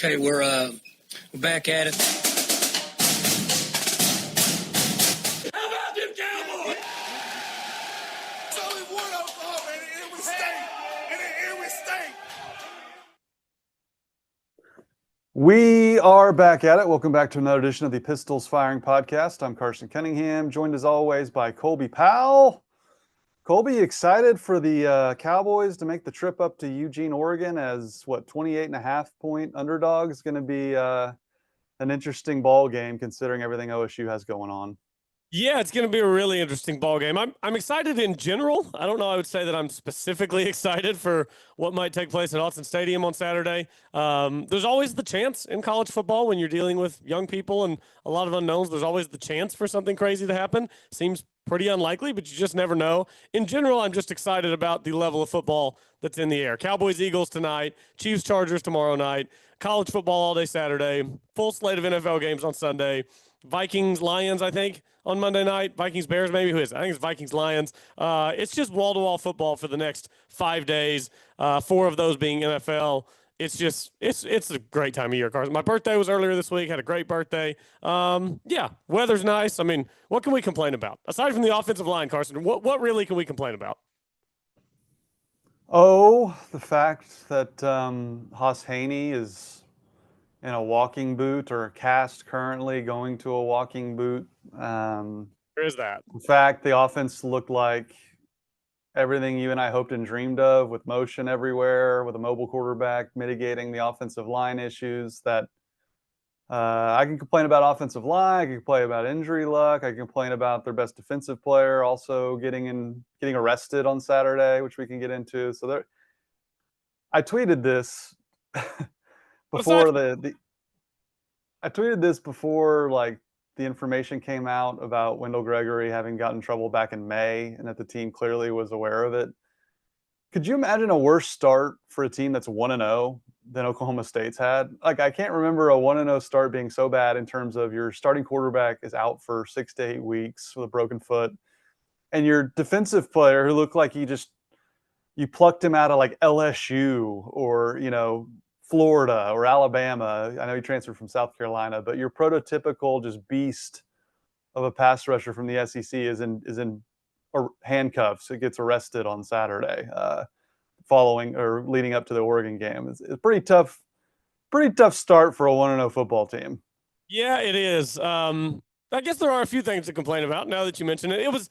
Okay, we're back at it. How about them Cowboys? It's only one Oklahoma, and we stink. And here we stink. We are back at it. Welcome back to another edition of the Pistols Firing Podcast. I'm Carson Cunningham, joined as always by Colby Powell. Colby, excited for the Cowboys to make the trip up to Eugene, Oregon as, 28.5-point underdog is going to be an interesting ball game considering everything OSU has going on. Yeah, it's going to be a really interesting ball game. I'm excited in general. I don't know. I would say that I'm specifically excited for what might take place at Autzen Stadium on Saturday. There's always the chance in college football when you're dealing with young people and a lot of unknowns. There's always the chance for something crazy to happen. Seems pretty unlikely, but you just never know. In general, I'm just excited about the level of football that's in the air. Cowboys, Eagles tonight, Chiefs, Chargers tomorrow night, college football all day Saturday, full slate of NFL games on Sunday, Vikings, Lions, I think, on Monday night. Vikings, Bears, maybe. Who is it? I think it's Vikings, Lions. It's just wall-to-wall football for the next 5 days, 4 of those being NFL. It's just it's a great time of year, Carson. My birthday was earlier this week. Had a great birthday. Yeah, weather's nice. I mean, what can we complain about? Aside from the offensive line, Carson, what really can we complain about? Oh, the fact that Hos Haney is in a walking boot or a cast currently going to a walking boot. There is that. In fact, the offense looked like everything you and I hoped and dreamed of, with motion everywhere, with a mobile quarterback mitigating the offensive line issues. That I can complain about offensive line, I can complain about injury luck, I can complain about their best defensive player also getting arrested on Saturday, which we can get into. So I tweeted this before I tweeted this before like the information came out about Wendell Gregory having gotten in trouble back in May and that the team clearly was aware of it. Could you imagine a worse start for a team that's 1-0 than Oklahoma State's had? Like, I can't remember a 1-0 start being so bad in terms of your starting quarterback is out for 6 to 8 weeks with a broken foot, and your defensive player who looked like you plucked him out of like LSU or, Florida or Alabama. I know he transferred from South Carolina, but your prototypical just beast of a pass rusher from the SEC is in handcuffs. It gets arrested on Saturday, following or leading up to the Oregon game. It's a pretty tough start for a 1-0 football team. Yeah, it is. I guess there are a few things to complain about now that you mention it. It was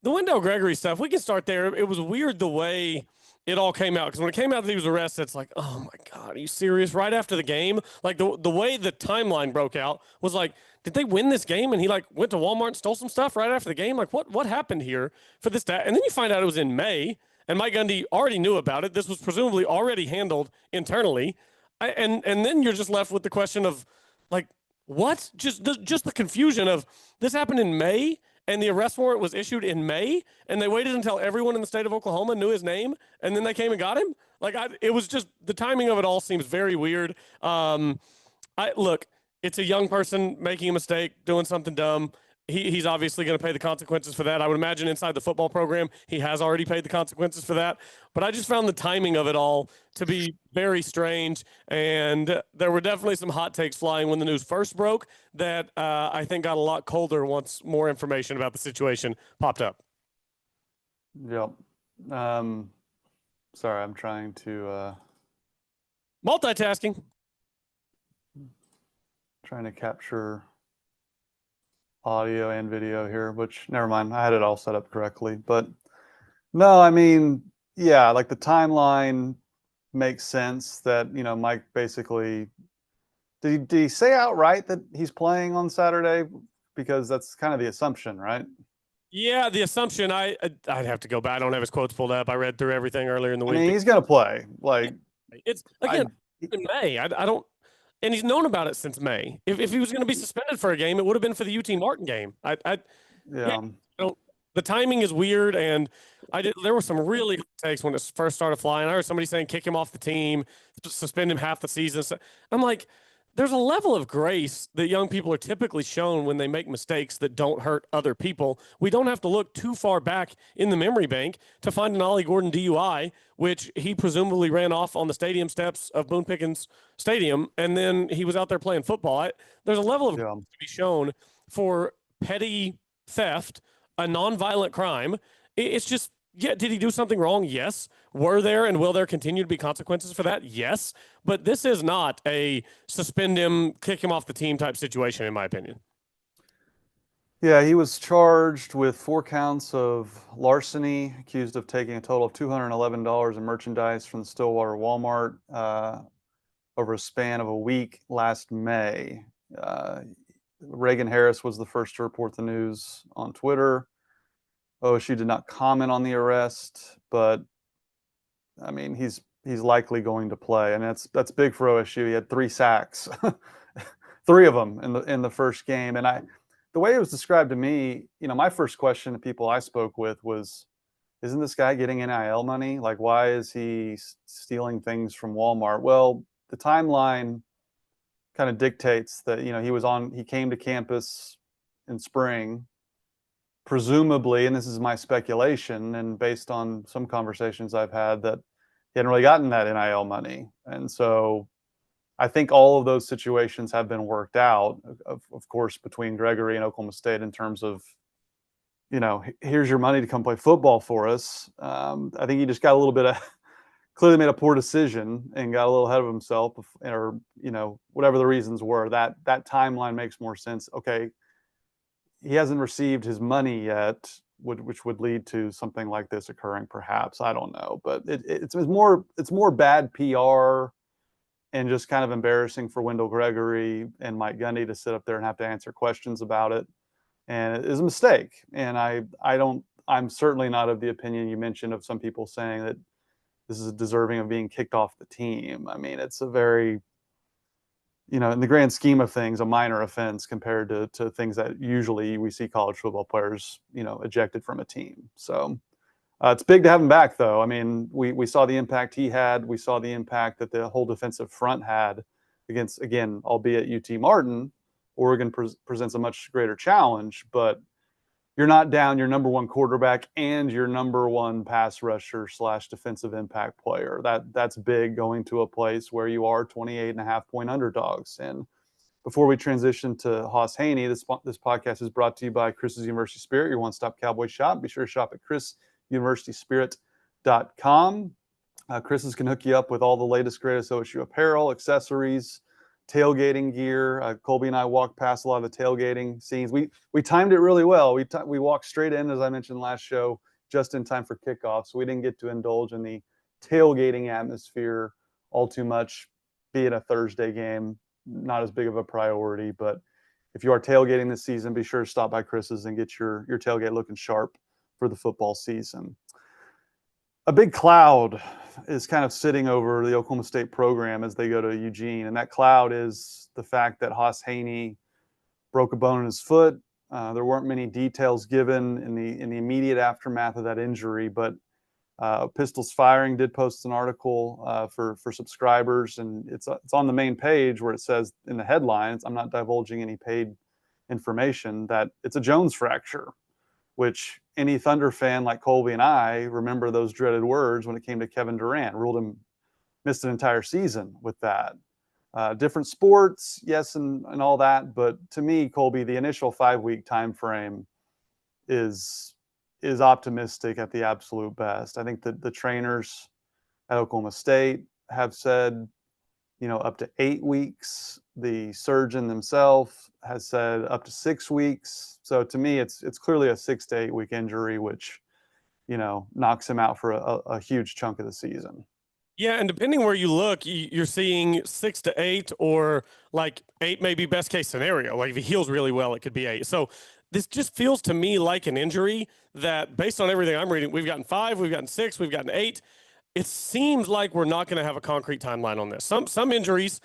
the Wendell Gregory stuff. We can start there. It was weird the way it all came out, because when it came out that he was arrested, it's like, oh my God, are you serious? Right after the game, like the way the timeline broke out was like, did they win this game? And he like went to Walmart and stole some stuff right after the game. Like what happened here for this? And then you find out it was in May, and Mike Gundy already knew about it. This was presumably already handled internally, and then you're just left with the question of like, what? Just the confusion of this happened in May. And the arrest warrant was issued in May, and they waited until everyone in the state of Oklahoma knew his name, and then they came and got him. Like, it was just the timing of it all seems very weird. Look, it's a young person making a mistake, doing something dumb. He's obviously going to pay the consequences for that. I would imagine inside the football program, he has already paid the consequences for that. But I just found the timing of it all to be very strange. And there were definitely some hot takes flying when the news first broke that I think got a lot colder once more information about the situation popped up. Yep. Sorry, I'm trying to multitasking. Trying to capture audio and video here, which never mind. I had it all set up correctly, but no, I mean, yeah, like the timeline makes sense that, Mike basically, did he say outright that he's playing on Saturday? Because that's kind of the assumption, right? Yeah, the assumption. I'd have to go back. I don't have his quotes pulled up. I read through everything earlier in the week. I mean, he's going to play. Like, it's again in May. I don't. And he's known about it since May. If he was going to be suspended for a game, it would have been for the UT Martin game. The timing is weird, and there were some really hot takes when it first started flying. I heard somebody saying kick him off the team, suspend him half the season. So I'm like, there's a level of grace that young people are typically shown when they make mistakes that don't hurt other people. We don't have to look too far back in the memory bank to find an Ollie Gordon DUI, which he presumably ran off on the stadium steps of Boone Pickens Stadium, and then he was out there playing football. There's a level of grace to be shown for petty theft, a nonviolent crime. It's just, yeah, did he do something wrong? Yes. Were there and will there continue to be consequences for that? Yes. But this is not a suspend him, kick him off the team type situation, in my opinion. Yeah, he was charged with 4 counts of larceny, accused of taking a total of $211 in merchandise from the Stillwater Walmart over a span of a week last May. Reagan Harris was the first to report the news on Twitter. OSU did not comment on the arrest, but I mean, he's likely going to play, and that's big for OSU. He had 3 sacks, 3 of them in the first game. And the way it was described to me, my first question to people I spoke with was, isn't this guy getting NIL money? Like, why is he stealing things from Walmart? Well, the timeline kind of dictates that, he came to campus in spring, presumably, and this is my speculation and based on some conversations I've had, that he hadn't really gotten that NIL money. And so I think all of those situations have been worked out, of course, between Gregory and Oklahoma State in terms of, here's your money to come play football for us. I think he just got a little bit clearly made a poor decision and got a little ahead of himself, or, whatever the reasons were. That timeline makes more sense. Okay, he hasn't received his money yet, which would lead to something like this occurring, perhaps. I don't know, but it's more bad PR and just kind of embarrassing for Wendell Gregory and Mike Gundy to sit up there and have to answer questions about it. And it is a mistake. And I'm certainly not of the opinion you mentioned of some people saying that this is deserving of being kicked off the team. I mean, it's a very, in the grand scheme of things, a minor offense compared to things that usually we see college football players, ejected from a team. So it's big to have him back, though. I mean, we saw the impact he had. We saw the impact that the whole defensive front had against, again, albeit UT Martin. Oregon presents a much greater challenge, but you're not down your number 1 quarterback and your number 1 pass rusher / defensive impact player. That's big, going to a place where you are 28.5-point underdogs. And before we transition to Hos Haney, this podcast is brought to you by Chris's University Spirit, your one-stop Cowboy shop. Be sure to shop at chrisuniversityspirit.com. Chris's can hook you up with all the latest, greatest OSU apparel, accessories, tailgating gear. Colby and I walked past a lot of the tailgating scenes. We timed it really well. We walked straight in, as I mentioned last show, just in time for kickoff. So we didn't get to indulge in the tailgating atmosphere all too much, be it a Thursday game, not as big of a priority. But if you are tailgating this season, be sure to stop by Chris's and get your tailgate looking sharp for the football season. A big cloud is kind of sitting over the Oklahoma State program as they go to Eugene, and that cloud is the fact that Hauss Hejny broke a bone in his foot. There weren't many details given in the immediate aftermath of that injury, but Pistols Firing did post an article for subscribers, and it's on the main page where it says in the headlines, I'm not divulging any paid information, that it's a Jones fracture, which any Thunder fan like Colby and I remember those dreaded words when it came to Kevin Durant. Missed an entire season with that. Different sports, yes, and all that. But to me, Colby, the initial 5-week time frame is optimistic at the absolute best. I think that the trainers at Oklahoma State have said, up to 8 weeks. The surgeon themselves has said up to 6 weeks. So to me, it's clearly a 6 to 8 week injury, which, knocks him out for a huge chunk of the season. Yeah, and depending where you look, you're seeing 6 to 8, or like 8 may be best case scenario. Like if he heals really well, it could be 8. So this just feels to me like an injury that, based on everything I'm reading, we've gotten 5, we've gotten 6, we've gotten 8. It seems like we're not going to have a concrete timeline on this. Some injuries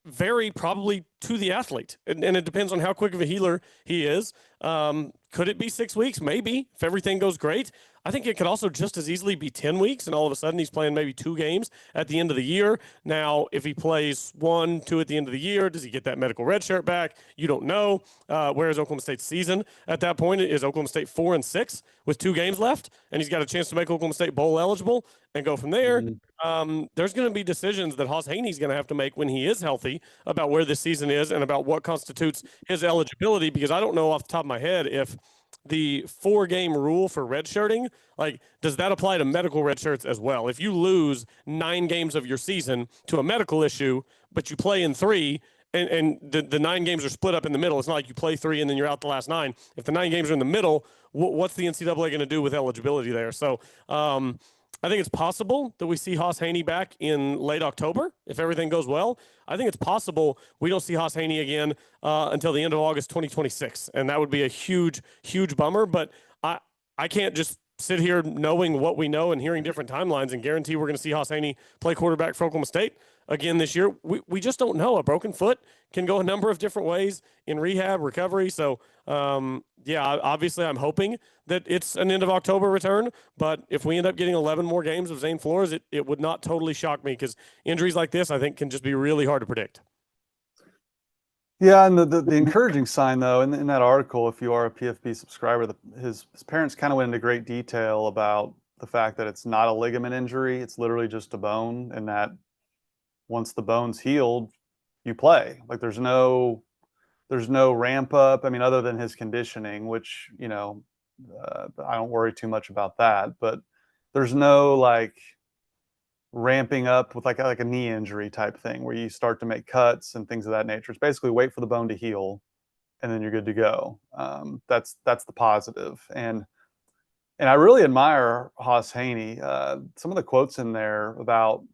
very probably to the athlete. And it depends on how quick of a healer he is. Could it be 6 weeks? Maybe, if everything goes great. I think it could also just as easily be 10 weeks, and all of a sudden he's playing maybe 2 games at the end of the year. Now, if he plays 1, 2 at the end of the year, does he get that medical red shirt back? You don't know. Where is Oklahoma State's season at that point? Is Oklahoma State 4-6 with 2 games left, and he's got a chance to make Oklahoma State bowl eligible and go from there? There's going to be decisions that Hauss Hejny is going to have to make when he is healthy about where this season is and about what constitutes his eligibility, because I don't know off the top of my head if the 4-game rule for redshirting, like, does that apply to medical redshirts as well? If you lose 9 games of your season to a medical issue, but you play in 3, and the 9 games are split up in the middle, it's not like you play 3 and then you're out the last 9. If the 9 games are in the middle, what's the NCAA going to do with eligibility there? So I think it's possible that we see Hos Haney back in late October if everything goes well. I think it's possible we don't see Hos Haney again until the end of August 2026, and that would be a huge, huge bummer. But I can't just sit here knowing what we know and hearing different timelines and guarantee we're going to see Hos Haney play quarterback for Oklahoma State again this year. We just don't know. A broken foot can go a number of different ways in rehab, recovery. So, yeah, obviously I'm hoping that it's an end of October return. But if we end up getting 11 more games of Zane Flores, it would not totally shock me, because injuries like this, I think, can just be really hard to predict. Yeah, and the encouraging sign, though, in that article, if you are a PFP subscriber, his parents kind of went into great detail about the fact that it's not a ligament injury. It's literally just a bone, and that once the bone's healed, you play. Like, there's no ramp up. I mean, other than his conditioning, which, I don't worry too much about that, but there's no like ramping up with like a knee injury type thing where you start to make cuts and things of that nature. It's basically wait for the bone to heal and then you're good to go. That's the positive. And I really admire Hauss Hejny. Some of the quotes in there about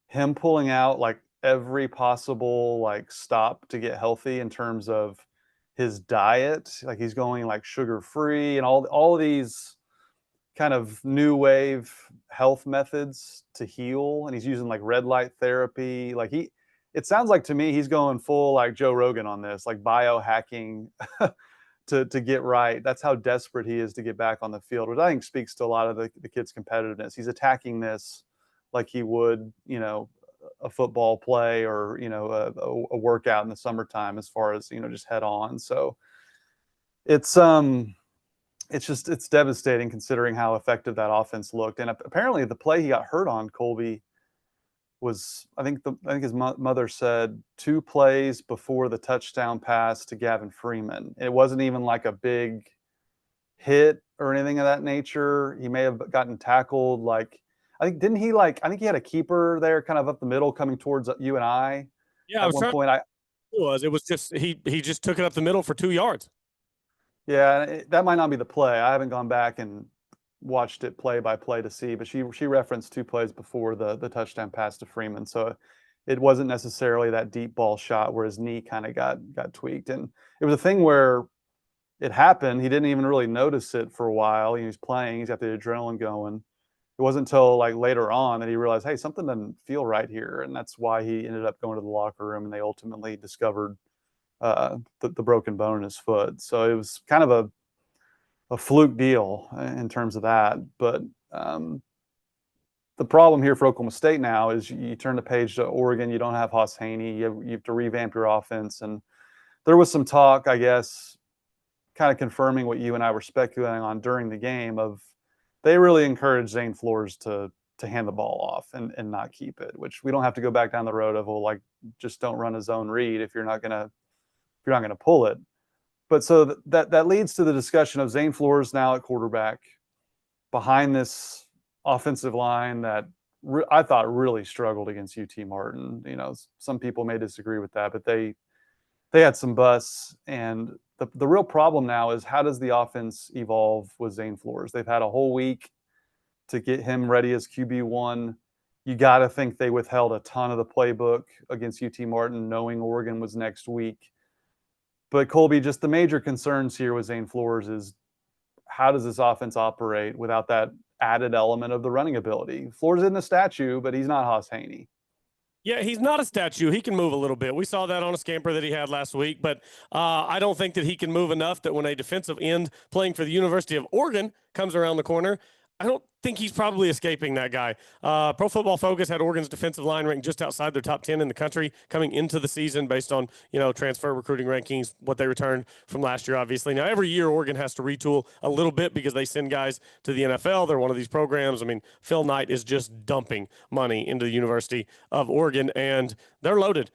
him pulling out like every possible like stop to get healthy in terms of his diet. Like, he's going like sugar free and all of these kind of new wave health methods to heal, and he's using like red light therapy. Like, it sounds like to me he's going full like Joe Rogan on this, like biohacking to get right. That's how desperate he is to get back on the field, which I think speaks to a lot of the kid's competitiveness. He's attacking this like he would, a football play or, a workout in the summertime, as far as, just head on. So it's devastating considering how effective that offense looked. And apparently the play he got hurt on, Colby, was, I think his mother said, 2 plays before the touchdown pass to Gavin Freeman. It wasn't even like a big hit or anything of that nature. He may have gotten tackled. Like, I think he had a keeper there kind of up the middle coming towards you and I. Yeah, at one point. It was just he just took it up the middle for 2 yards. Yeah, that might not be the play. I haven't gone back and watched it play by play to see, but she referenced 2 plays before the touchdown pass to Freeman. So it wasn't necessarily that deep ball shot where his knee kind of got tweaked. And it was a thing where it happened. He didn't even really notice it for a while. He's playing. He's got the adrenaline going. It wasn't until like later on that he realized, hey, something doesn't feel right here. And that's why he ended up going to the locker room, and they ultimately discovered the broken bone in his foot. So it was kind of a fluke deal in terms of that. But the problem here for Oklahoma State now is you turn the page to Oregon. You don't have Hauss Hejny. You have to revamp your offense. And there was some talk, I guess, kind of confirming what you and I were speculating on during the game, of they really encouraged Zane Flores to hand the ball off and not keep it, which we don't have to go back down the road of, well, like, just don't run a zone read if you're not gonna pull it. But so that leads to the discussion of Zane Flores now at quarterback behind this offensive line that I thought really struggled against UT Martin. Some people may disagree with that, but they had some busts. And the real problem now is, how does the offense evolve with Zane Flores? They've had a whole week to get him ready as QB1. You got to think they withheld a ton of the playbook against UT Martin, knowing Oregon was next week. But Colby, just the major concerns here with Zane Flores is, how does this offense operate without that added element of the running ability? Flores isn't a statue, but he's not Hauss Hejny. Yeah, he's not a statue. He can move a little bit. We saw that on a scamper that he had last week, but I don't think that he can move enough that when a defensive end playing for the University of Oregon comes around the corner, I don't think he's probably escaping that guy. Pro Football Focus had Oregon's defensive line ranked just outside their top 10 in the country coming into the season based on, transfer recruiting rankings, what they returned from last year, obviously. Now, every year, Oregon has to retool a little bit because they send guys to the NFL. They're one of these programs. I mean, Phil Knight is just dumping money into the University of Oregon, and they're loaded.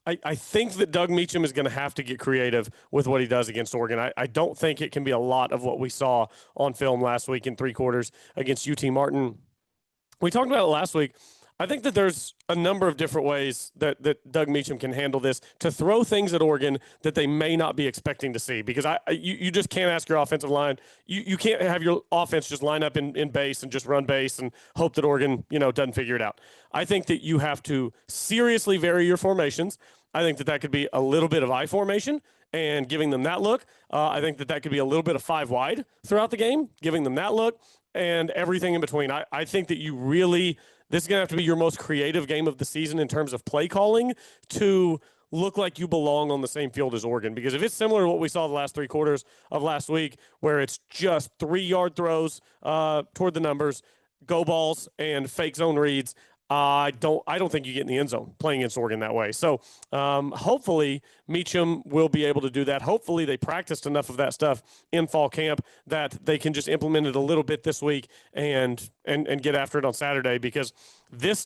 I think that Doug Meacham is going to have to get creative with what he does against Oregon. I don't think it can be a lot of what we saw on film last week in 3 quarters against UT Martin. We talked about it last week. I think that there's a number of different ways that Doug Meacham can handle this to throw things at Oregon that they may not be expecting to see, because you just can't ask your offensive line. You can't have your offense just line up in base and just run base and hope that Oregon, doesn't figure it out. I think that you have to seriously vary your formations. I think that could be a little bit of I formation and giving them that look. I think that could be a little bit of 5 wide throughout the game, giving them that look, and everything in between. I think that this is going to have to be your most creative game of the season in terms of play calling to look like you belong on the same field as Oregon. Because if it's similar to what we saw the last 3 quarters of last week, where it's just 3-yard throws toward the numbers, go balls, and fake zone reads, I don't think you get in the end zone playing against Oregon that way. So hopefully Meacham will be able to do that. Hopefully they practiced enough of that stuff in fall camp that they can just implement it a little bit this week and get after it on Saturday, because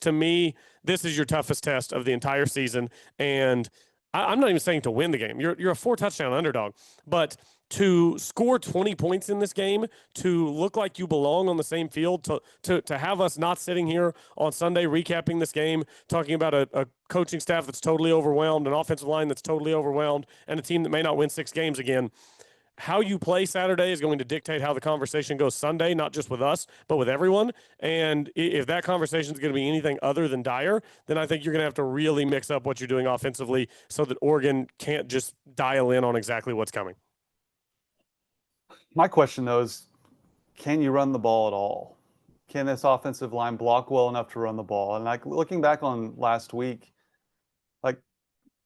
to me, this is your toughest test of the entire season. And I'm not even saying to win the game. You're a 4-touchdown underdog, but to score 20 points in this game, to look like you belong on the same field, to have us not sitting here on Sunday recapping this game, talking about a coaching staff that's totally overwhelmed, an offensive line that's totally overwhelmed, and a team that may not win 6 games again. How you play Saturday is going to dictate how the conversation goes Sunday, not just with us, but with everyone. And if that conversation is going to be anything other than dire, then I think you're going to have to really mix up what you're doing offensively so that Oregon can't just dial in on exactly what's coming. My question, though, is can you run the ball at all? Can this offensive line block well enough to run the ball? And looking back on last week,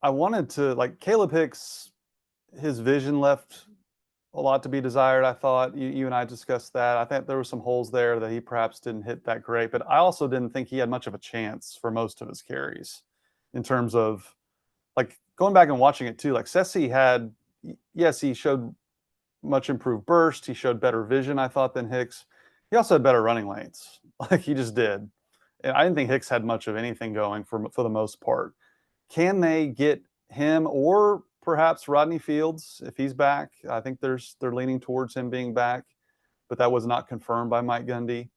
I wanted to, Caleb Hicks, his vision left a lot to be desired. I thought you and I discussed that. I think there were some holes there that he perhaps didn't hit that great, but I also didn't think he had much of a chance for most of his carries in terms of going back and watching it too. Sessi he showed much improved burst. He showed better vision, I thought, than Hicks. He also had better running lanes. He just did. And I didn't think Hicks had much of anything going for the most part. Can they get him, or perhaps Rodney Fields if he's back? I think they're leaning towards him being back, but that was not confirmed by Mike Gundy.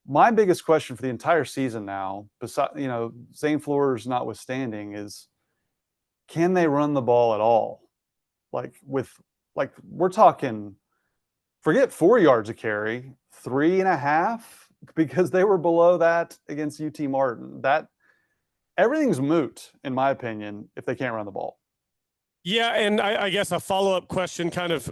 My biggest question for the entire season now, besides Zane Flores notwithstanding, is can they run the ball at all? We're talking, forget 4 yards a carry, 3.5, because they were below that against UT Martin. Everything's moot, in my opinion, if they can't run the ball. Yeah, and I guess a follow-up question kind of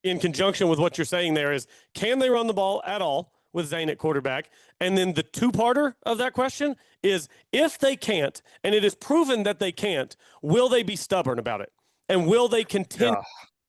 in conjunction with what you're saying there is, can they run the ball at all with Zane at quarterback? And then the 2-parter of that question is, if they can't, and it is proven that they can't, will they be stubborn about it? And will they continue? Yeah.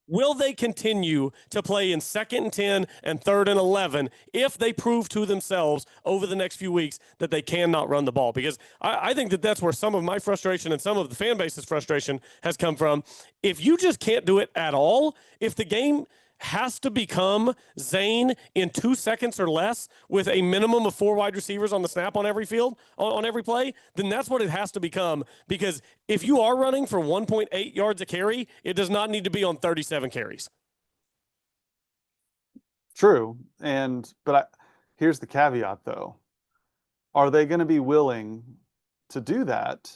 Will they continue to play in 2nd and 10 and 3rd and 11 if they prove to themselves over the next few weeks that they cannot run the ball? Because I think that that's where some of my frustration and some of the fan base's frustration has come from. If you just can't do it at all, if the game has to become Zane in 2 seconds or less with a minimum of 4 wide receivers on the snap on every field, on every play, then that's what it has to become. Because if you are running for 1.8 yards a carry, it does not need to be on 37 carries. True. But here's the caveat, though. Are they going to be willing to do that?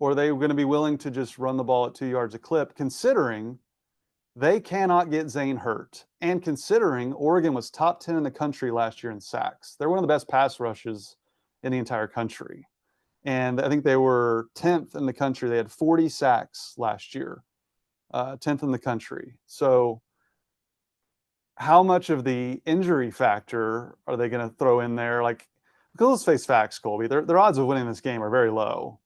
Or are they going to be willing to just run the ball at 2 yards a clip, considering they cannot get Zane hurt, and considering Oregon was top 10 in the country last year in sacks? They're one of the best pass rushes in the entire country. And I think they were 10th in the country. They had 40 sacks last year, 10th in the country. So how much of the injury factor are they going to throw in there? because let's face facts, Colby. Their odds of winning this game are very low.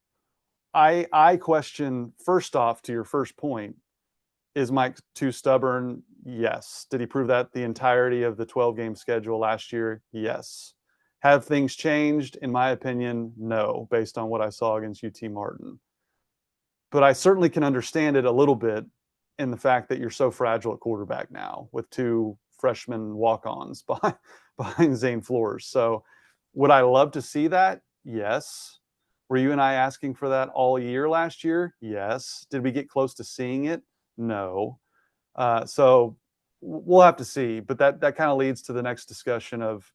I question, first off, to your first point, is Mike too stubborn? Yes. Did he prove that the entirety of the 12-game schedule last year? Yes. Have things changed? In my opinion, no, based on what I saw against UT Martin. But I certainly can understand it a little bit in the fact that you're so fragile at quarterback now with two freshman walk-ons behind Zane Flores. So would I love to see that? Yes. Were you and I asking for that all year last year? Yes. Did we get close to seeing it? No. So we'll have to see. But that kind of leads to the next discussion of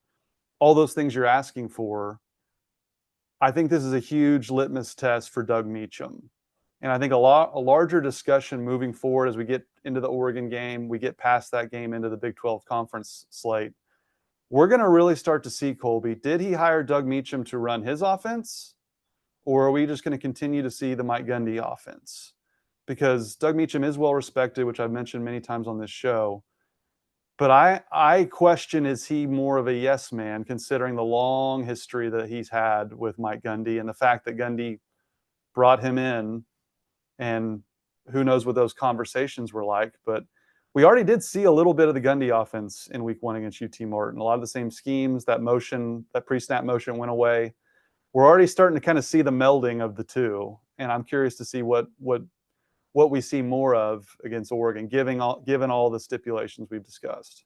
all those things you're asking for. I think this is a huge litmus test for Doug Meacham. And I think a larger discussion moving forward as we get into the Oregon game, we get past that game into the Big 12 conference slate. We're going to really start to see, Colby, did he hire Doug Meacham to run his offense? Or are we just going to continue to see the Mike Gundy offense? Because Doug Meacham is well respected, which I've mentioned many times on this show. But I question, is he more of a yes man, considering the long history that he's had with Mike Gundy and the fact that Gundy brought him in, and who knows what those conversations were like. But we already did see a little bit of the Gundy offense in week 1 against UT Martin. A lot of the same schemes, that motion, that pre-snap motion went away. We're already starting to kind of see the melding of the two. And I'm curious to see what we see more of against Oregon, given all the stipulations we've discussed.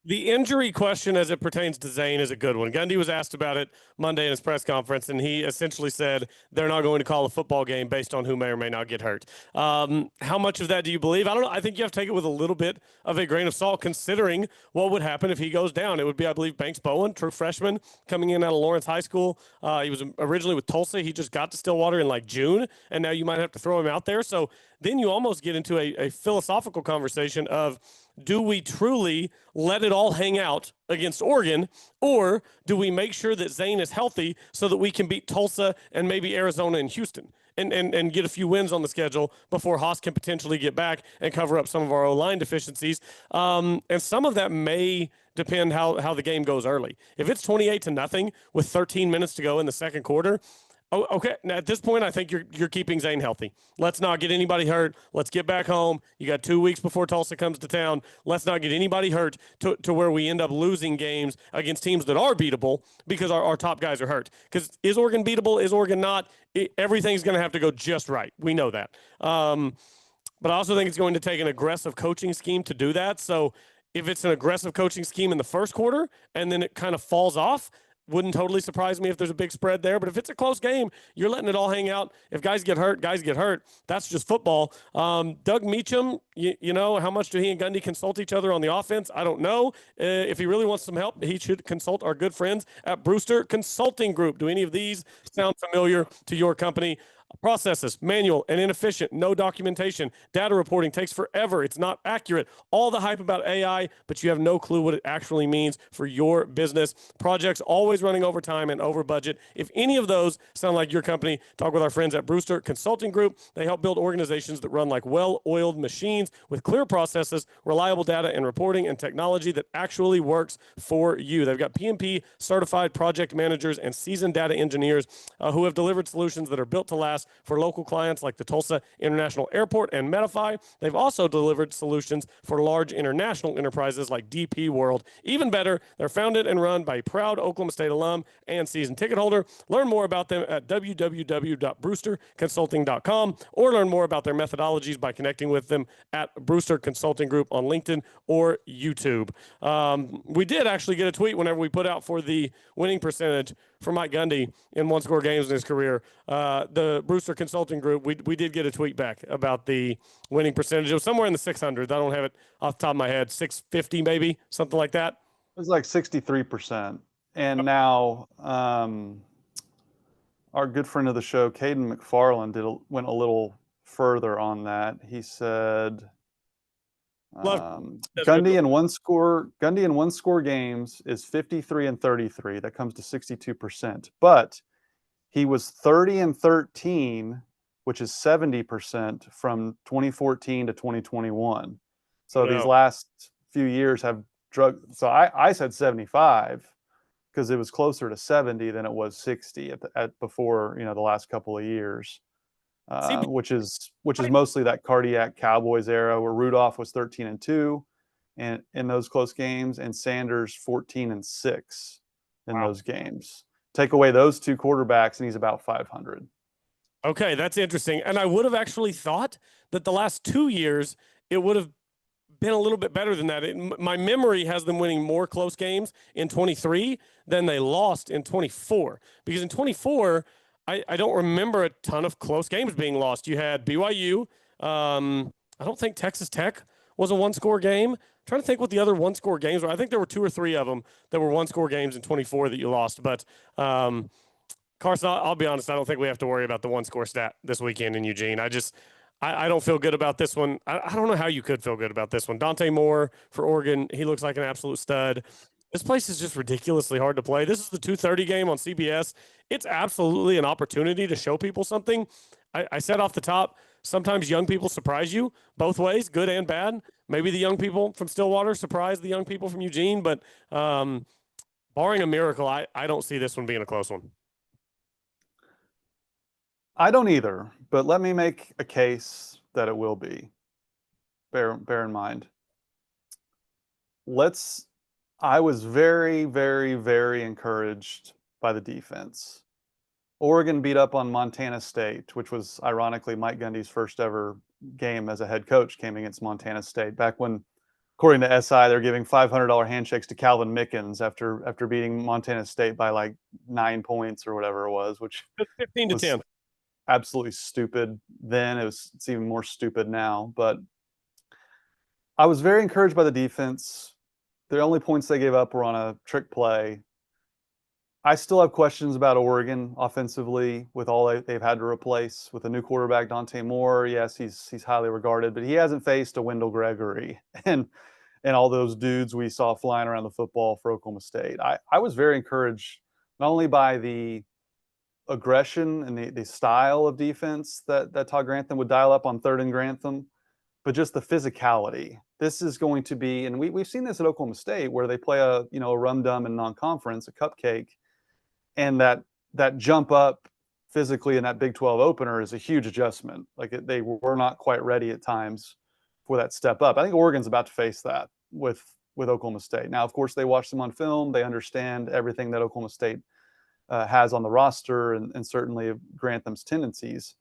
The injury question as it pertains to Zane is a good one. Gundy was asked about it Monday in his press conference, and he essentially said they're not going to call a football game based on who may or may not get hurt. How much of that do you believe? I don't know. I think you have to take it with a little bit of a grain of salt, considering what would happen if he goes down. It would be, I believe, Banks Bowen, true freshman, coming in out of Lawrence High School. He was originally with Tulsa. He just got to Stillwater in like June, and now you might have to throw him out there. So then you almost get into a philosophical conversation of, do we truly let it all hang out against Oregon, or do we make sure that Zane is healthy so that we can beat Tulsa and maybe Arizona and Houston and get a few wins on the schedule before Hauss can potentially get back and cover up some of our O-line deficiencies? And some of that may depend how the game goes early. If it's 28-0 with 13 minutes to go in the second quarter, oh, okay. Now, at this point, I think you're keeping Zane healthy. Let's not get anybody hurt. Let's get back home. You got 2 weeks before Tulsa comes to town. Let's not get anybody hurt to where we end up losing games against teams that are beatable because our top guys are hurt. Because is Oregon beatable? Is Oregon not? Everything's going to have to go just right. We know that. But I also think it's going to take an aggressive coaching scheme to do that. So if it's an aggressive coaching scheme in the first quarter and then it kind of falls off, wouldn't totally surprise me if there's a big spread there. But if it's a close game, you're letting it all hang out. If guys get hurt, guys get hurt. That's just football. Doug Meacham, you know, how much do he and Gundy consult each other on the offense? I don't know. If he really wants some help, he should consult our good friends at Brewster Consulting Group. Do any of these sound familiar to your company? Processes, manual and inefficient, no documentation. Data reporting takes forever. It's not accurate. All the hype about AI, but you have no clue what it actually means for your business. Projects always running over time and over budget. If any of those sound like your company, talk with our friends at Brewster Consulting Group. They help build organizations that run like well-oiled machines with clear processes, reliable data and reporting, and technology that actually works for you. They've got PMP certified project managers and seasoned data engineers who have delivered solutions that are built to last for local clients like the Tulsa International Airport and Medify. They've also delivered solutions for large international enterprises like DP World. Even better, they're founded and run by a proud Oklahoma State alum and season ticket holder. Learn more about them at www.brewsterconsulting.com or learn more about their methodologies by connecting with them at Brewster Consulting Group on LinkedIn or YouTube. We did actually get a tweet whenever we put out for the winning percentage for Mike Gundy in one-score games in his career. The Brewster Consulting Group, we did get a tweet back about the winning percentage. It was somewhere in the 600s. I don't have it off the top of my head. 650 maybe, something like that. It was like 63%. And now our good friend of the show, Caden McFarland, went a little further on that. He said Gundy in one-score games is 53-33. That comes to 62%. But he was 30-13, which is 70% from 2014 to 2021. So these last few years have drug. So I said 75, because it was closer to 70 than it was 60 at before, the last couple of years, which is mostly that cardiac Cowboys era where Rudolph was 13-2 and in those close games, and Sanders 14-6 in those games. Take away those two quarterbacks, and he's about 500. Okay, that's interesting. And I would have actually thought that the last 2 years it would have been a little bit better than that. My memory has them winning more close games in 23 than they lost in 24. Because in 24, I don't remember a ton of close games being lost. You had BYU. I don't think Texas Tech was a one-score game. I'm trying to think what the other one-score games were. I think there were 2 or 3 of them that were one-score games in 24 that you lost. But Carson, I'll be honest, I don't think we have to worry about the one-score stat this weekend in Eugene. I don't feel good about this one. I don't know how you could feel good about this one. Dante Moore for Oregon, he looks like an absolute stud. This place is just ridiculously hard to play. This is the 2:30 game on CBS. It's absolutely an opportunity to show people something. I said off the top, sometimes young people surprise you both ways, good and bad. Maybe the young people from Stillwater surprise the young people from Eugene, but barring a miracle, I don't see this one being a close one. I don't either, but let me make a case that it will be. Bear in mind. I was very, very, very encouraged by the defense. Oregon beat up on Montana State, which was ironically Mike Gundy's first ever game as a head coach, came against Montana State back when, according to SI, they're giving $500 handshakes to Calvin Mickens after beating Montana State by like 9 points or whatever it was, which 15-10. Absolutely stupid then. It's even more stupid now. But I was very encouraged by the defense. The only points they gave up were on a trick play. I still have questions about Oregon offensively with all they've had to replace with a new quarterback, Dante Moore. Yes, he's highly regarded, but he hasn't faced a Wendell Gregory and all those dudes we saw flying around the football for Oklahoma State. I was very encouraged not only by the aggression and the style of defense that Todd Grantham would dial up on 3rd and Grantham, but just the physicality. This is going to be, and we've seen this at Oklahoma State where they play a rum-dum in non-conference, a cupcake, and that jump up physically in that Big 12 opener is a huge adjustment. They were not quite ready at times for that step up. I think Oregon's about to face that with Oklahoma State. Now, of course, they watch them on film. They understand everything that Oklahoma State has on the roster and certainly of Grantham's tendencies.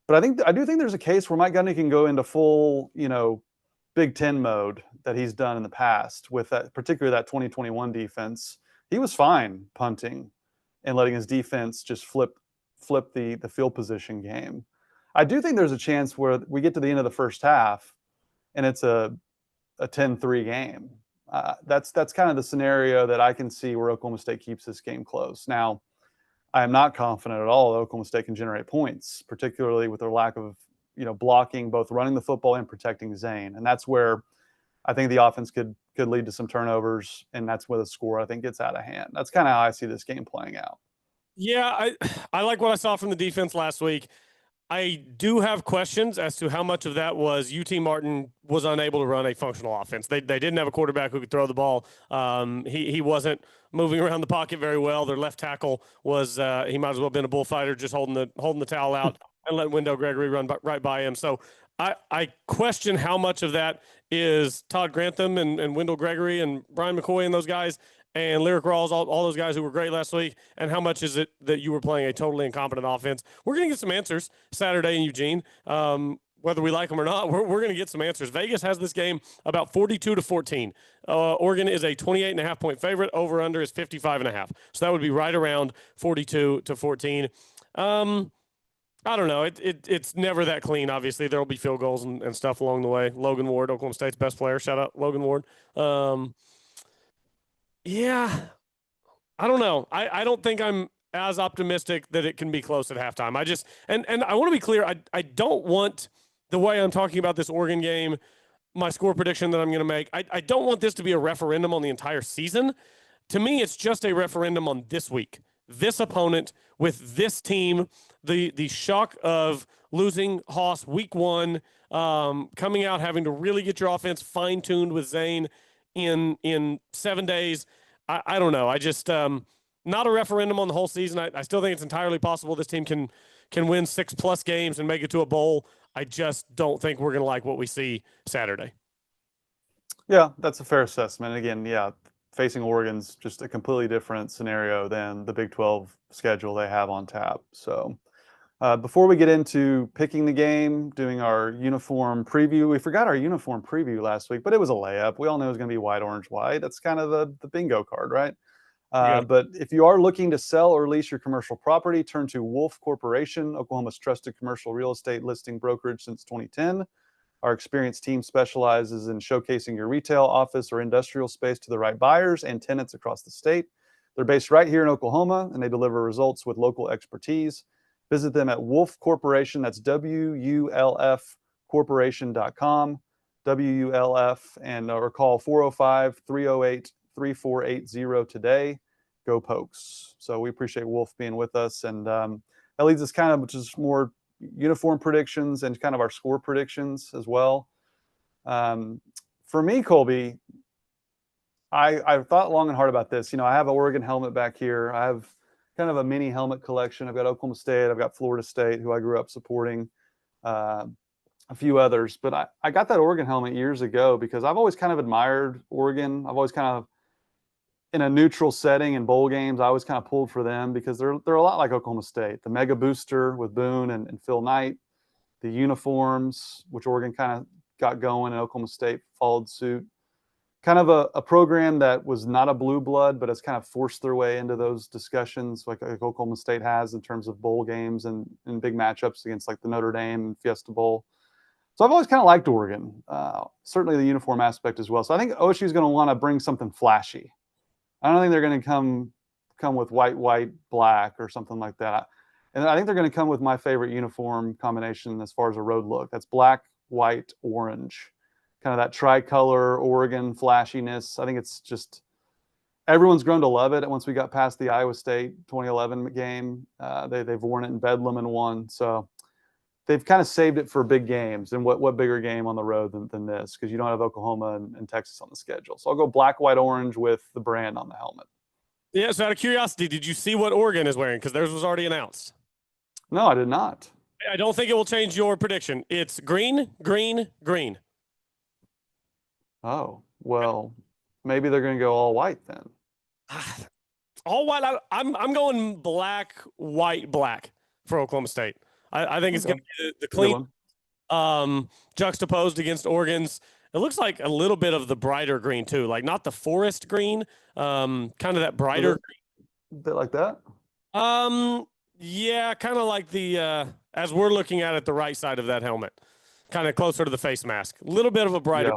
But I do think there's a case where Mike Gundy can go into full, Big Ten mode that he's done in the past with that, particularly that 2021 defense. He was fine punting and letting his defense just flip the field position game. I do think there's a chance where we get to the end of the first half and it's a 10-3 game. That's kind of the scenario that I can see where Oklahoma State keeps this game close. Now, I am not confident at all that Oklahoma State can generate points, particularly with their lack of, blocking, both running the football and protecting Zane. And that's where I think the offense could lead to some turnovers, and that's where the score, I think, gets out of hand. That's kind of how I see this game playing out. Yeah, I like what I saw from the defense last week. I do have questions as to how much of that was UT Martin was unable to run a functional offense. They didn't have a quarterback who could throw the ball. He wasn't moving around the pocket very well. Their left tackle was he might as well have been a bullfighter, just holding the towel out and letting Wendell Gregory run right by him. So I question how much of that is Todd Grantham and Wendell Gregory and Brian McCoy and those guys and Lyric Rawls, all those guys who were great last week, and how much is it that you were playing a totally incompetent offense? We're going to get some answers Saturday in Eugene. Whether we like them or not, we're going to get some answers. Vegas has this game about 42-14. Oregon is a 28.5-point favorite. Over-under is 55.5. So that would be right around 42-14. I don't know. It's never that clean, obviously. There will be field goals and stuff along the way. Logan Ward, Oklahoma State's best player. Shout out Logan Ward. Yeah, I don't know. I don't think I'm as optimistic that it can be close at halftime. I just and I want to be clear. I don't want the way I'm talking about this Oregon game, my score prediction that I'm going to make. I don't want this to be a referendum on the entire season. To me, it's just a referendum on this week, this opponent with this team. The shock of losing Hauss week 1, coming out having to really get your offense fine tuned with Zane in 7 days. I don't know. I just not a referendum on the whole season. I still think it's entirely possible this team can win 6+ games and make it to a bowl. I just don't think we're going to like what we see Saturday. Yeah, that's a fair assessment. Again, yeah, facing Oregon's just a completely different scenario than the Big 12 schedule they have on tap. So before we get into picking the game, doing our uniform preview, we forgot our uniform preview last week, but it was a layup. We all knew it was going to be white, orange, white. That's kind of the bingo card, right? But if you are looking to sell or lease your commercial property, turn to Wolf Corporation, Oklahoma's trusted commercial real estate listing brokerage since 2010. Our experienced team specializes in showcasing your retail, office, or industrial space to the right buyers and tenants across the state. They're based right here in Oklahoma, and they deliver results with local expertise. Visit them at Wolf Corporation. That's WULF Corporation.com, WULF, and or call 405-308-3480 today. Go Pokes. So we appreciate Wolf being with us, and that leads us kind of just more uniform predictions and kind of our score predictions as well. For me, Colby, I've thought long and hard about this. You know, I have an Oregon helmet back here. I have kind of a mini helmet collection. I've got Oklahoma State. I've got Florida State, who I grew up supporting, a few others. But I got that Oregon helmet years ago because I've always kind of admired Oregon. I've always kind of, in a neutral setting in bowl games, I always kind of pulled for them because they're a lot like Oklahoma State. The mega booster with Boone and Phil Knight, the uniforms, which Oregon kind of got going and Oklahoma State followed suit. Kind of a program that was not a blue blood, but has kind of forced their way into those discussions like Oklahoma State has in terms of bowl games and big matchups against like the Notre Dame and Fiesta Bowl. So I've always kind of liked Oregon, certainly the uniform aspect as well. So I think OSU is going to want to bring something flashy. I don't think they're going to come with white, black or something like that. And I think they're going to come with my favorite uniform combination as far as a road look. That's black, white, orange. Kind of that tricolor Oregon flashiness. I think it's just everyone's grown to love it. And once we got past the Iowa State 2011 game, they've worn it in Bedlam and won. So they've kind of saved it for big games. And what bigger game on the road than this? Because you don't have Oklahoma and Texas on the schedule. So I'll go black, white, orange with the brand on the helmet. Yeah, so out of curiosity, did you see what Oregon is wearing? Because theirs was already announced. No, I did not. I don't think it will change your prediction. It's green, green, green. Oh, well, maybe they're going to go all white then. All white. I'm going black, white, black for Oklahoma State. I think it's going to be the clean juxtaposed against Oregon's. It looks like a little bit of the brighter green too, like not the forest green, kind of that brighter green. A bit like that? Yeah, kind of like the, as we're looking at it, the right side of that helmet, kind of closer to the face mask. A little bit of a brighter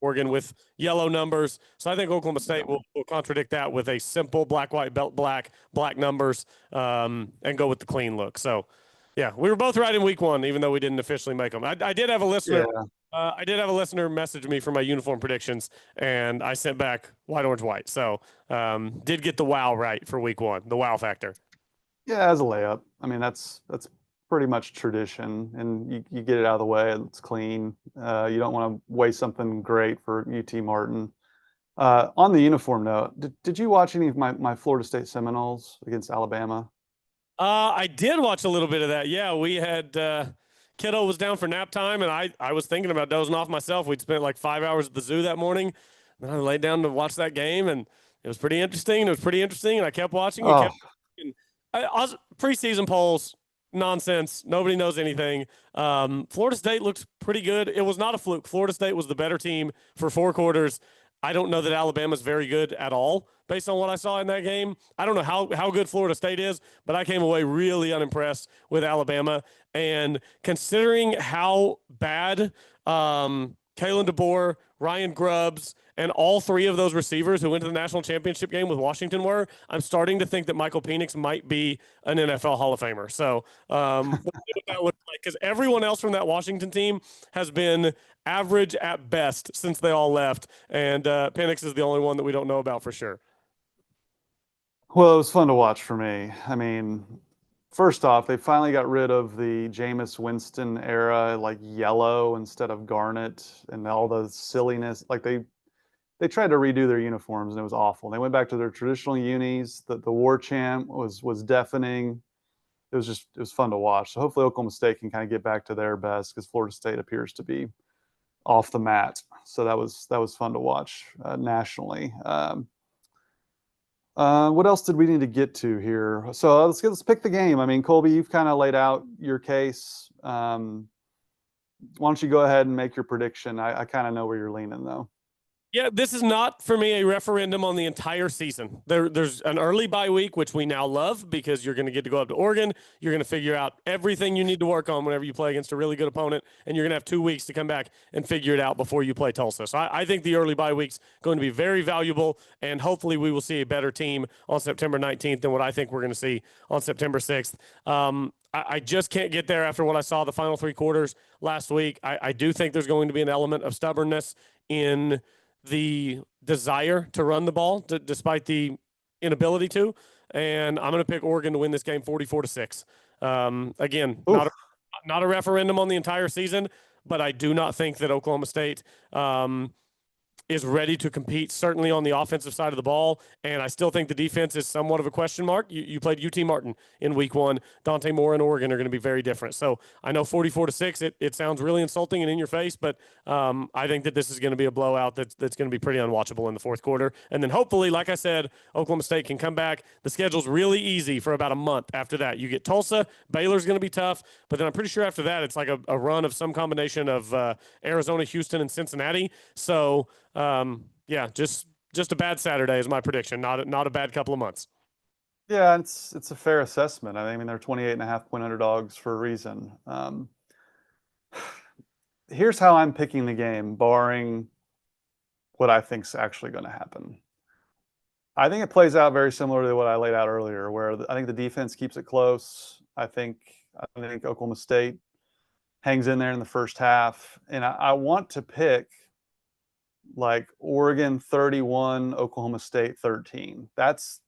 Oregon with yellow numbers. So I think Oklahoma State will contradict that with a simple black, white, belt black numbers, and go with the clean look. So, yeah, we were both right in week one, even though we didn't officially make them. I did have a listener. Yeah. I did have a listener message me for my uniform predictions, and I sent back white, orange, white. So, did get the wow right for week one, the wow factor. Yeah, as a layup. I mean, that's pretty much tradition, and you get it out of the way. It's clean. You don't want to waste something great for UT Martin. On the uniform note, did you watch any of my Florida State Seminoles against Alabama? I did watch a little bit of that. Yeah, we had kiddo was down for nap time, and I was thinking about dozing off myself. We'd spent like 5 hours at the zoo that morning, and I laid down to watch that game, and it was pretty interesting. And I kept watching. Preseason polls, nonsense. Nobody knows anything. Florida State looked pretty good. It was not a fluke. Florida State was the better team for 4 quarters. I don't know that Alabama's very good at all based on what I saw in that game. I don't know how good Florida State is, but I came away really unimpressed with Alabama. And considering how bad Kalen DeBoer, Ryan Grubbs, and all 3 of those receivers who went to the national championship game with Washington were, I'm starting to think that Michael Penix might be an NFL Hall of Famer. So we'll see what that looks like, because everyone else from that Washington team has been average at best since they all left, and Penix is the only one that we don't know about for sure. Well, it was fun to watch for me. I mean, first off, they finally got rid of the Jameis Winston era, like yellow instead of garnet, and all the silliness. Like they tried to redo their uniforms and it was awful. They went back to their traditional unis. The war chant was deafening. It was fun to watch. So hopefully Oklahoma State can kind of get back to their best because Florida State appears to be off the mat. So that was fun to watch nationally. What else did we need to get to here? So let's pick the game. I mean, Colby, you've kind of laid out your case. Why don't you go ahead and make your prediction? I kind of know where you're leaning, though. Yeah, this is not for me a referendum on the entire season. There's an early bye week, which we now love because you're going to get to go up to Oregon. You're going to figure out everything you need to work on whenever you play against a really good opponent, and you're going to have 2 weeks to come back and figure it out before you play Tulsa. So I think the early bye week's going to be very valuable, and hopefully we will see a better team on September 19th than what I think we're going to see on September 6th. I just can't get there after what I saw the final 3 quarters last week. I do think there's going to be an element of stubbornness in the desire to run the ball despite the inability to. And I'm going to pick Oregon to win this game 44-6. Again, not a referendum on the entire season, but I do not think that Oklahoma State is ready to compete, certainly on the offensive side of the ball. And I still think the defense is somewhat of a question mark. You played UT Martin in week 1. Dante Moore and Oregon are going to be very different. So I know 44-6, it sounds really insulting and in your face, but I think that this is going to be a blowout that's going to be pretty unwatchable in the fourth quarter. And then hopefully, like I said, Oklahoma State can come back. The schedule's really easy for about a month after that. You get Tulsa, Baylor's going to be tough, but then I'm pretty sure after that it's like a run of some combination of Arizona, Houston, and Cincinnati. So yeah, just a bad Saturday is my prediction. Not a bad couple of months. Yeah, it's a fair assessment. I mean, they're 28.5-point underdogs for a reason. Here's how I'm picking the game, barring what I think's actually going to happen. I think it plays out very similar to what I laid out earlier, where I think the defense keeps it close. I think Oklahoma State hangs in there in the first half, and I want to pick like Oregon 31, Oklahoma State 13. That's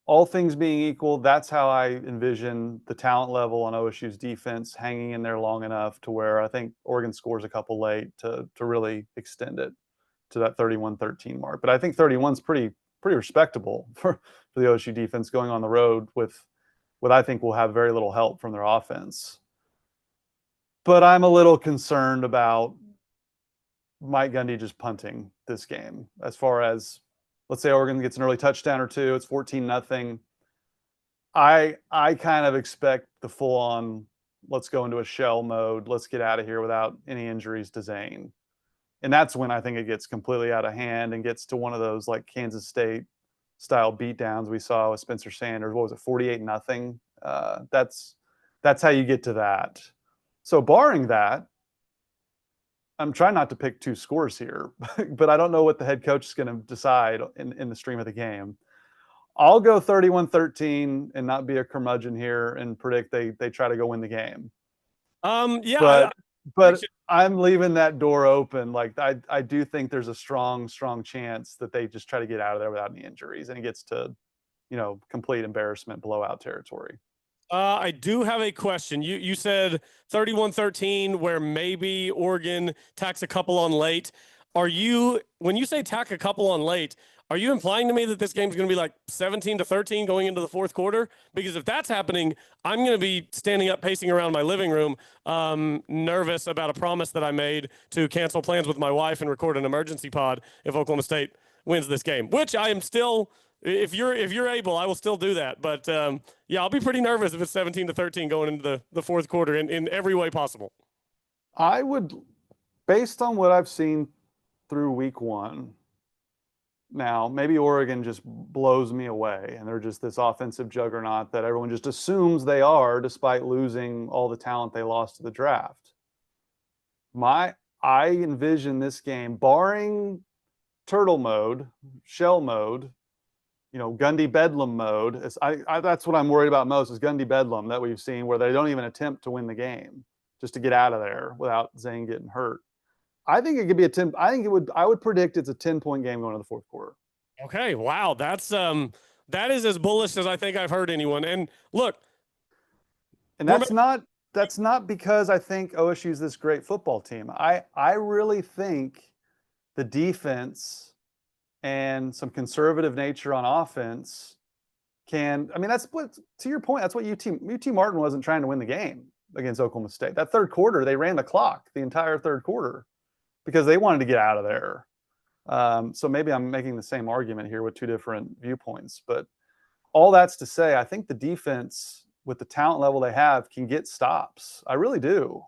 all things being equal. That's how I envision the talent level on OSU's defense hanging in there long enough to where I think Oregon scores a couple late to really extend it to that 31-13 mark. But I think 31's pretty respectable for the OSU defense going on the road with what I think will have very little help from their offense. But I'm a little concerned about Mike Gundy just punting this game. As far as, let's say Oregon gets an early touchdown or two, it's 14-0. I kind of expect the full-on, let's go into a shell mode, let's get out of here without any injuries to Zane. And that's when I think it gets completely out of hand and gets to one of those like Kansas State style beatdowns we saw with Spencer Sanders. What was it, 48-0? That's how you get to that. So barring that, I'm trying not to pick 2 scores here, but I don't know what the head coach is going to decide in the stream of the game. I'll go 31-13 and not be a curmudgeon here and predict they try to go win the game. Yeah, but I'm leaving that door open. Like I do think there's a strong chance that they just try to get out of there without any injuries, and it gets to, complete embarrassment, blowout territory. I do have a question. You said 31-13, where maybe Oregon tacks a couple on late. When you say tack a couple on late, are you implying to me that this game's going to be like 17-13 going into the fourth quarter? Because if that's happening, I'm going to be standing up, pacing around my living room, nervous about a promise that I made to cancel plans with my wife and record an emergency pod if Oklahoma State wins this game, which I am still. If you're able, I will still do that. But yeah, I'll be pretty nervous if it's 17-13 going into the fourth quarter in every way possible. I would, based on what I've seen through week 1. Now, maybe Oregon just blows me away, and they're just this offensive juggernaut that everyone just assumes they are, despite losing all the talent they lost to the draft. I envision this game, barring turtle mode, shell mode, Gundy Bedlam mode. That's what I'm worried about most is Gundy Bedlam that we've seen where they don't even attempt to win the game just to get out of there without Zane getting hurt. I think it could be I would predict it's a 10-point game going to the fourth quarter. Okay. Wow. That is as bullish as I think I've heard anyone. And look. And that's not because I think OSU is this great football team. I really think the defense and some conservative nature on offense that's what, to your point, that's what UT Martin wasn't trying to win the game against Oklahoma State. That third quarter, they ran the clock the entire third quarter because they wanted to get out of there. So maybe I'm making the same argument here with two different viewpoints, but all that's to say, I think the defense with the talent level they have can get stops. I really do.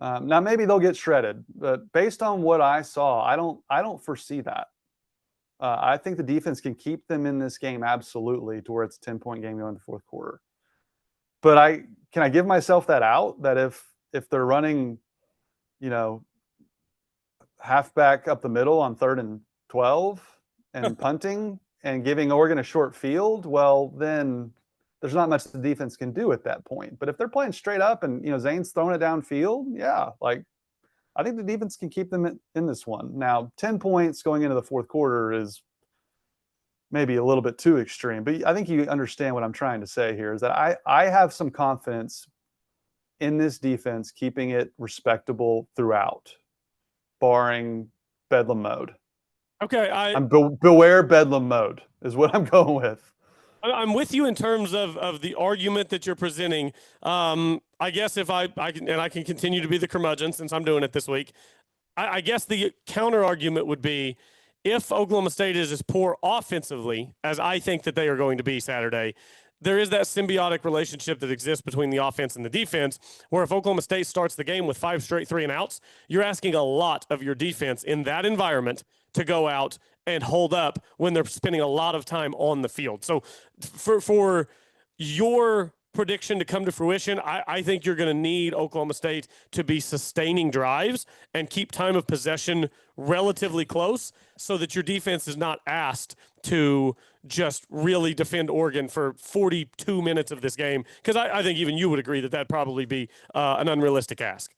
Now maybe they'll get shredded, but based on what I saw, I don't foresee that. I think the defense can keep them in this game absolutely to where it's a 10-point game going to the fourth quarter. But can I give myself that out that if they're running, halfback up the middle on 3rd and 12 and punting and giving Oregon a short field, well, then there's not much the defense can do at that point. But if they're playing straight up and, Zane's throwing it downfield, yeah, I think the defense can keep them in this one. Now, 10 points going into the fourth quarter is maybe a little bit too extreme, but I think you understand what I'm trying to say here is that I have some confidence in this defense keeping it respectable throughout, barring Bedlam mode. Okay. Beware Bedlam mode is what I'm going with. I'm with you in terms of the argument that you're presenting. I guess if I can continue to be the curmudgeon since I'm doing it this week. I guess the counter argument would be if Oklahoma State is as poor offensively as I think that they are going to be Saturday, there is that symbiotic relationship that exists between the offense and the defense, where if Oklahoma State starts the game with 5 straight 3-and-outs, you're asking a lot of your defense in that environment to go out and hold up when they're spending a lot of time on the field. So for your prediction to come to fruition, I think you're going to need Oklahoma State to be sustaining drives and keep time of possession relatively close so that your defense is not asked to just really defend Oregon for 42 minutes of this game. Because I think even you would agree that that'd probably be an unrealistic ask.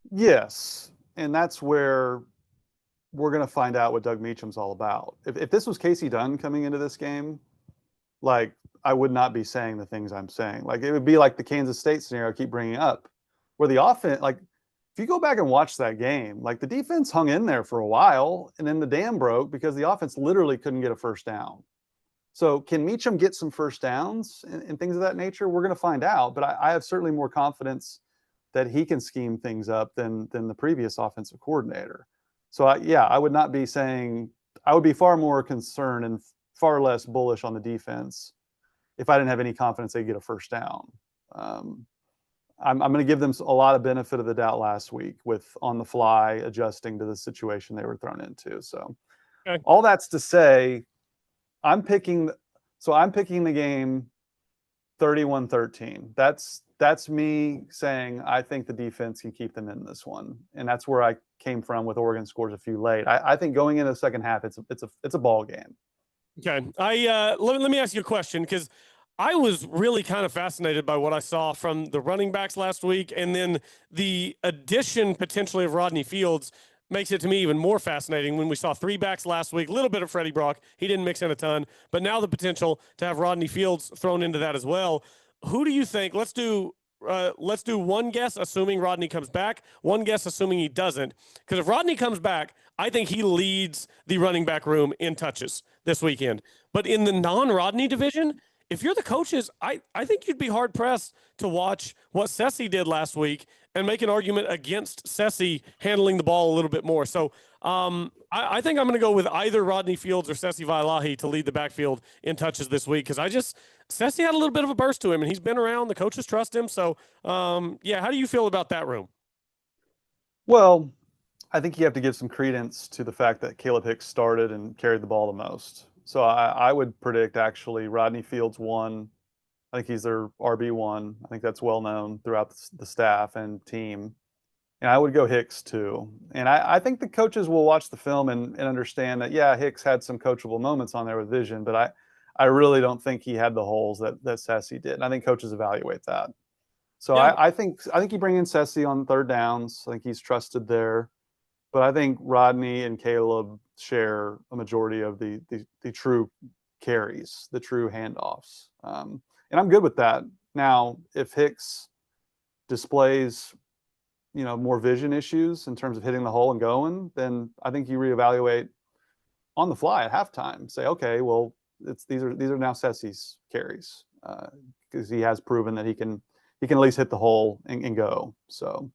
Yes, and that's where we're going to find out what Doug Meacham's all about. If this was Casey Dunn coming into this game, I would not be saying the things I'm saying. It would be like the Kansas State scenario I keep bringing up, where the offense, if you go back and watch that game, the defense hung in there for a while, and then the dam broke because the offense literally couldn't get a first down. So can Meacham get some first downs and things of that nature? We're going to find out, but I have certainly more confidence that he can scheme things up than the previous offensive coordinator. So I would not be saying, I would be far more concerned and far less bullish on the defense if I didn't have any confidence they'd get a first down. I'm going to give them a lot of benefit of the doubt last week with on the fly adjusting to the situation they were thrown into. So okay. All that's to say, I'm picking the game 31-13. That's me saying I think the defense can keep them in this one, and that's where I came from with Oregon scores a few late. I think going into the second half, it's a ball game. Okay, let me ask you a question because I was really kind of fascinated by what I saw from the running backs last week, and then the addition potentially of Rodney Fields makes it to me even more fascinating when we saw 3 backs last week, a little bit of Freddie Brock. He didn't mix in a ton, but now the potential to have Rodney Fields thrown into that as well. Who do you think? Let's do one guess, assuming Rodney comes back, one guess, assuming he doesn't. Because if Rodney comes back, I think he leads the running back room in touches this weekend. But in the non-Rodney division, if you're the coaches, I think you'd be hard-pressed to watch what Sessi did last week and make an argument against Sessi handling the ball a little bit more. So I think I'm going to go with either Rodney Fields or Sessi Vailahi to lead the backfield in touches this week because Sessi had a little bit of a burst to him, and he's been around. The coaches trust him. So, how do you feel about that room? Well, I think you have to give some credence to the fact that Caleb Hicks started and carried the ball the most. So I would predict actually Rodney Fields 1. I think he's their RB1. I think that's well known throughout the staff and team. And I would go Hicks 2. And I think the coaches will watch the film and understand that, Hicks had some coachable moments on there with vision, but I really don't think he had the holes that Sessi did. And I think coaches evaluate that. So yeah. I think you bring in Sessi on third downs. I think he's trusted there. But I think Rodney and Caleb share a majority of the true carries, the true handoffs. And I'm good with that. Now, if Hicks displays more vision issues in terms of hitting the hole and going, then I think you reevaluate on the fly at halftime. Say, okay, well, these are now Sessy's carries because he has proven that he can at least hit the hole and go. So,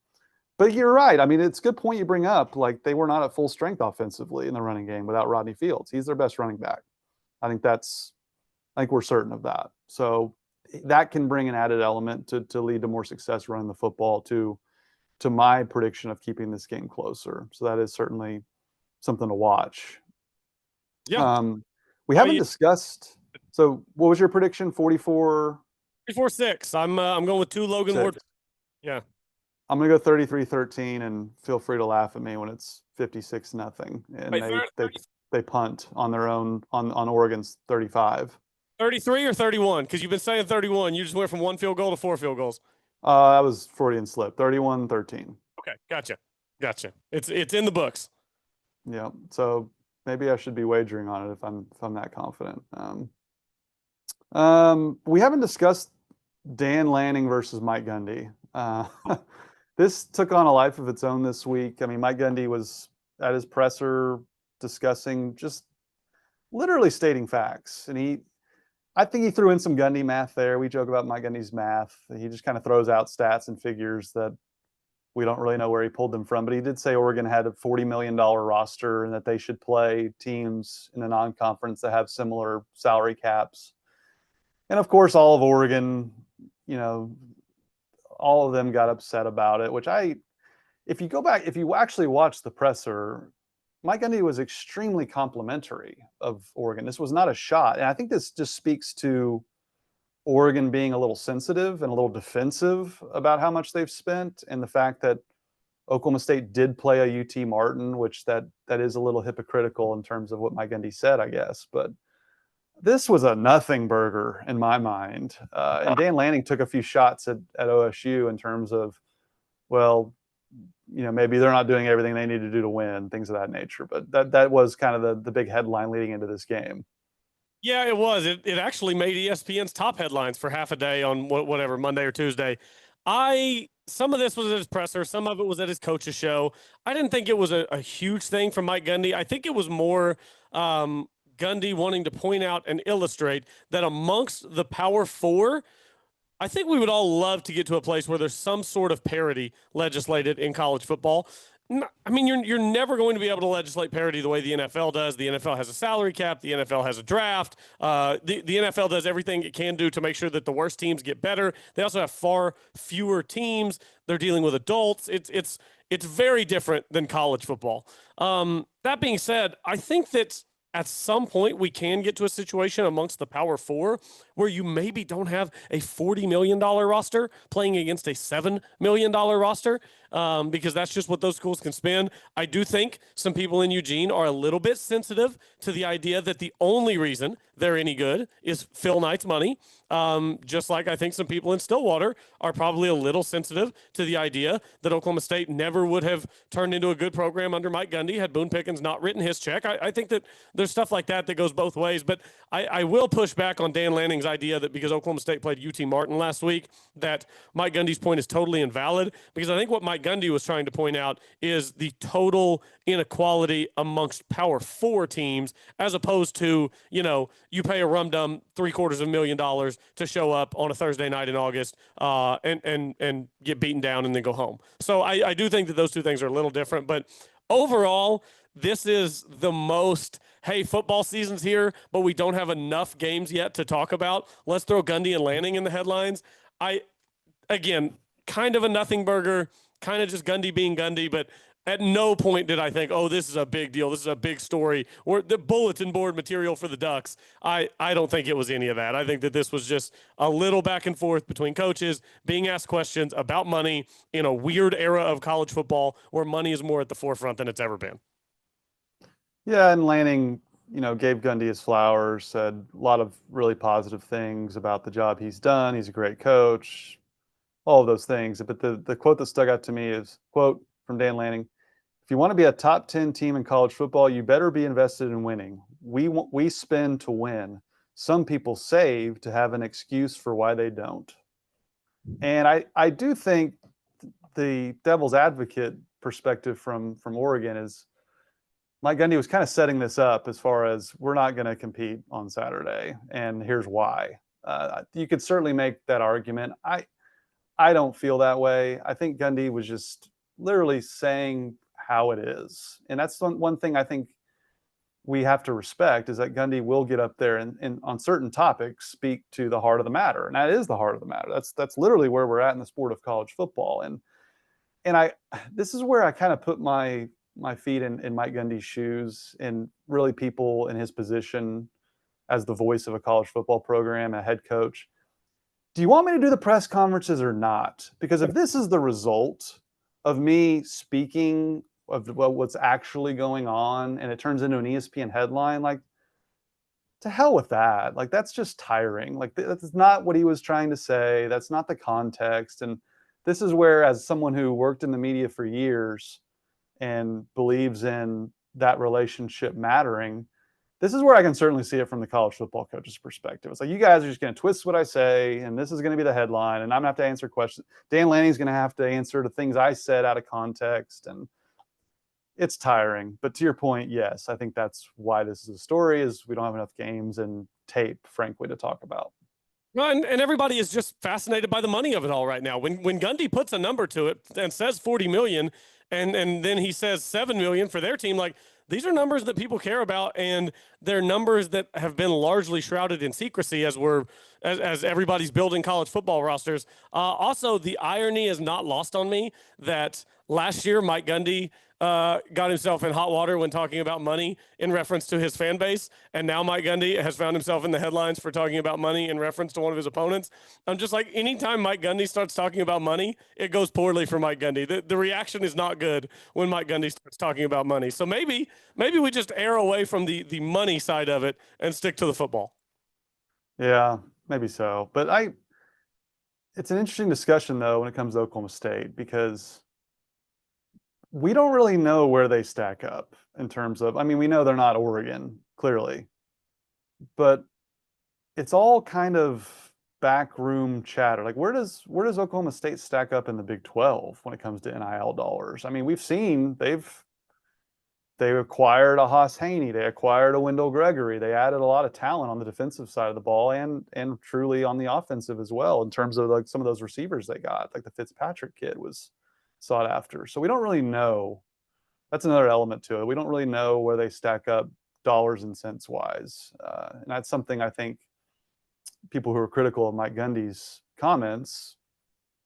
but you're right. I mean, it's a good point you bring up. Like, they were not at full strength offensively in the running game without Rodney Fields. He's their best running back. I think we're certain of that. So that can bring an added element to lead to more success running the football to my prediction of keeping this game closer. So that is certainly something to watch. Yeah. We haven't discussed. So what was your prediction? 44? 34-6. I'm going with 2 Logan Ward. Yeah. I'm going to go 33-13, and feel free to laugh at me when it's 56-0. And Wait, they punt on their own on Oregon's 35. 33 or 31? Because you've been saying 31. You just went from 1 field goal to 4 field goals. That was Freudian slip. 31-13. Okay, gotcha. It's in the books. Yeah. So maybe I should be wagering on it if I'm that confident. We haven't discussed Dan Lanning versus Mike Gundy. This took on a life of its own this week. I mean, Mike Gundy was at his presser discussing, just literally stating facts. And I think he threw in some Gundy math there. We joke about Mike Gundy's math. He just kind of throws out stats and figures that we don't really know where he pulled them from. But he did say Oregon had a $40 million roster and that they should play teams in a non-conference that have similar salary caps. And of course, all of Oregon, all of them got upset about it, which if you go back, if you actually watch the presser, Mike Gundy was extremely complimentary of Oregon. This was not a shot. And I think this just speaks to Oregon being a little sensitive and a little defensive about how much they've spent, and the fact that Oklahoma State did play a UT Martin, which that is a little hypocritical in terms of what Mike Gundy said, I guess. But this was a nothing burger in my mind. And Dan Lanning took a few shots at OSU in terms of, well, maybe they're not doing everything they need to do to win, things of that nature. But that was kind of the big headline leading into this game. Yeah, it was. It actually made ESPN's top headlines for half a day on whatever, Monday or Tuesday. Some of this was at his presser. Some of it was at his coach's show. I didn't think it was a huge thing from Mike Gundy. I think it was more Gundy wanting to point out and illustrate that amongst the Power Four, I think we would all love to get to a place where there's some sort of parity legislated in college football. I mean, you're never going to be able to legislate parity the way the NFL does. The NFL has a salary cap. The NFL has a draft. The NFL does everything it can do to make sure that the worst teams get better. They also have far fewer teams. They're dealing with adults. It's very different than college football. That being said, I think that at some point we can get to a situation amongst the Power Four where you maybe don't have a $40 million roster playing against a $7 million roster, because that's just what those schools can spend. I do think some people in Eugene are a little bit sensitive to the idea that the only reason they're any good is Phil Knight's money. Just like I think some people in Stillwater are probably a little sensitive to the idea that Oklahoma State never would have turned into a good program under Mike Gundy had Boone Pickens not written his check. I think that there's stuff like that goes both ways, but I will push back on Dan Lanning's idea that because Oklahoma State played UT Martin last week, that Mike Gundy's point is totally invalid, because I think what Mike Gundy was trying to point out is the total inequality amongst Power Four teams, as opposed to, you pay a rum-dum $750,000 to show up on a Thursday night in August and get beaten down and then go home. So I do think that those two things are a little different, but overall, this is the most, hey, football season's here, but we don't have enough games yet to talk about. Let's throw Gundy and Lanning in the headlines. Again, kind of a nothing burger, kind of just Gundy being Gundy, but at no point did I think, oh, this is a big deal. This is a big story, or the bulletin board material for the Ducks. I don't think it was any of that. I think that this was just a little back and forth between coaches being asked questions about money in a weird era of college football where money is more at the forefront than it's ever been. Yeah, and Lanning, gave Gundy his flowers, said a lot of really positive things about the job he's done. He's a great coach, all of those things. But the quote that stuck out to me is, quote from Dan Lanning, "If you want to be a top 10 team in college football, you better be invested in winning. We spend to win. Some people save to have an excuse for why they don't." And I do think the devil's advocate perspective from Oregon is Mike Gundy was kind of setting this up as far as we're not going to compete on Saturday, and here's why. You could certainly make that argument. I don't feel that way. I think Gundy was just literally saying how it is, and that's one thing I think we have to respect is that Gundy will get up there and on certain topics speak to the heart of the matter, and that is the heart of the matter. That's literally where we're at in the sport of college football, and this is where I kind of put my feet in Mike Gundy's shoes, and really people in his position as the voice of a college football program, a head coach. Do you want me to do the press conferences or not? Because if this is the result of me speaking of what's actually going on and it turns into an ESPN headline, like, to hell with that. Like, that's just tiring. Like, that's not what he was trying to say. That's not the context. And this is where, as someone who worked in the media for years and believes in that relationship mattering, this is where I can certainly see it from the college football coach's perspective. It's like, you guys are just going to twist what I say, and this is going to be the headline, and I'm going to have to answer questions. Dan Lanning's going to have to answer to things I said out of context, and it's tiring. But to your point, yes, I think that's why this is a story, is we don't have enough games and tape, frankly, to talk about. Well, and everybody is just fascinated by the money of it all right now. When Gundy puts a number to it and says $40 million, and then he says $7 million for their team, like, these are numbers that people care about, and they're numbers that have been largely shrouded in secrecy as everybody's building college football rosters. Also, the irony is not lost on me that last year Mike Gundy got himself in hot water when talking about money in reference to his fan base, and now Mike Gundy has found himself in the headlines for talking about money in reference to one of his opponents. I'm just like, anytime Mike Gundy starts talking about money, it goes poorly for Mike Gundy. The reaction is not good when Mike Gundy starts talking about money. So maybe we just err away from the money side of it and stick to the football. Yeah, maybe so. But it's an interesting discussion, though, when it comes to Oklahoma State, because we don't really know where they stack up in terms of, I mean, we know they're not Oregon, clearly, but it's all kind of backroom chatter. Like, where does Oklahoma State stack up in the Big 12 when it comes to NIL dollars? I mean, we've seen they acquired a Hauss Hejny, they acquired a Wendell Gregory, they added a lot of talent on the defensive side of the ball and truly on the offensive as well, in terms of like some of those receivers they got, like the Fitzpatrick kid was sought after. So we don't really know. That's another element to it. We don't really know where they stack up dollars and cents wise. And that's something I think people who are critical of Mike Gundy's comments,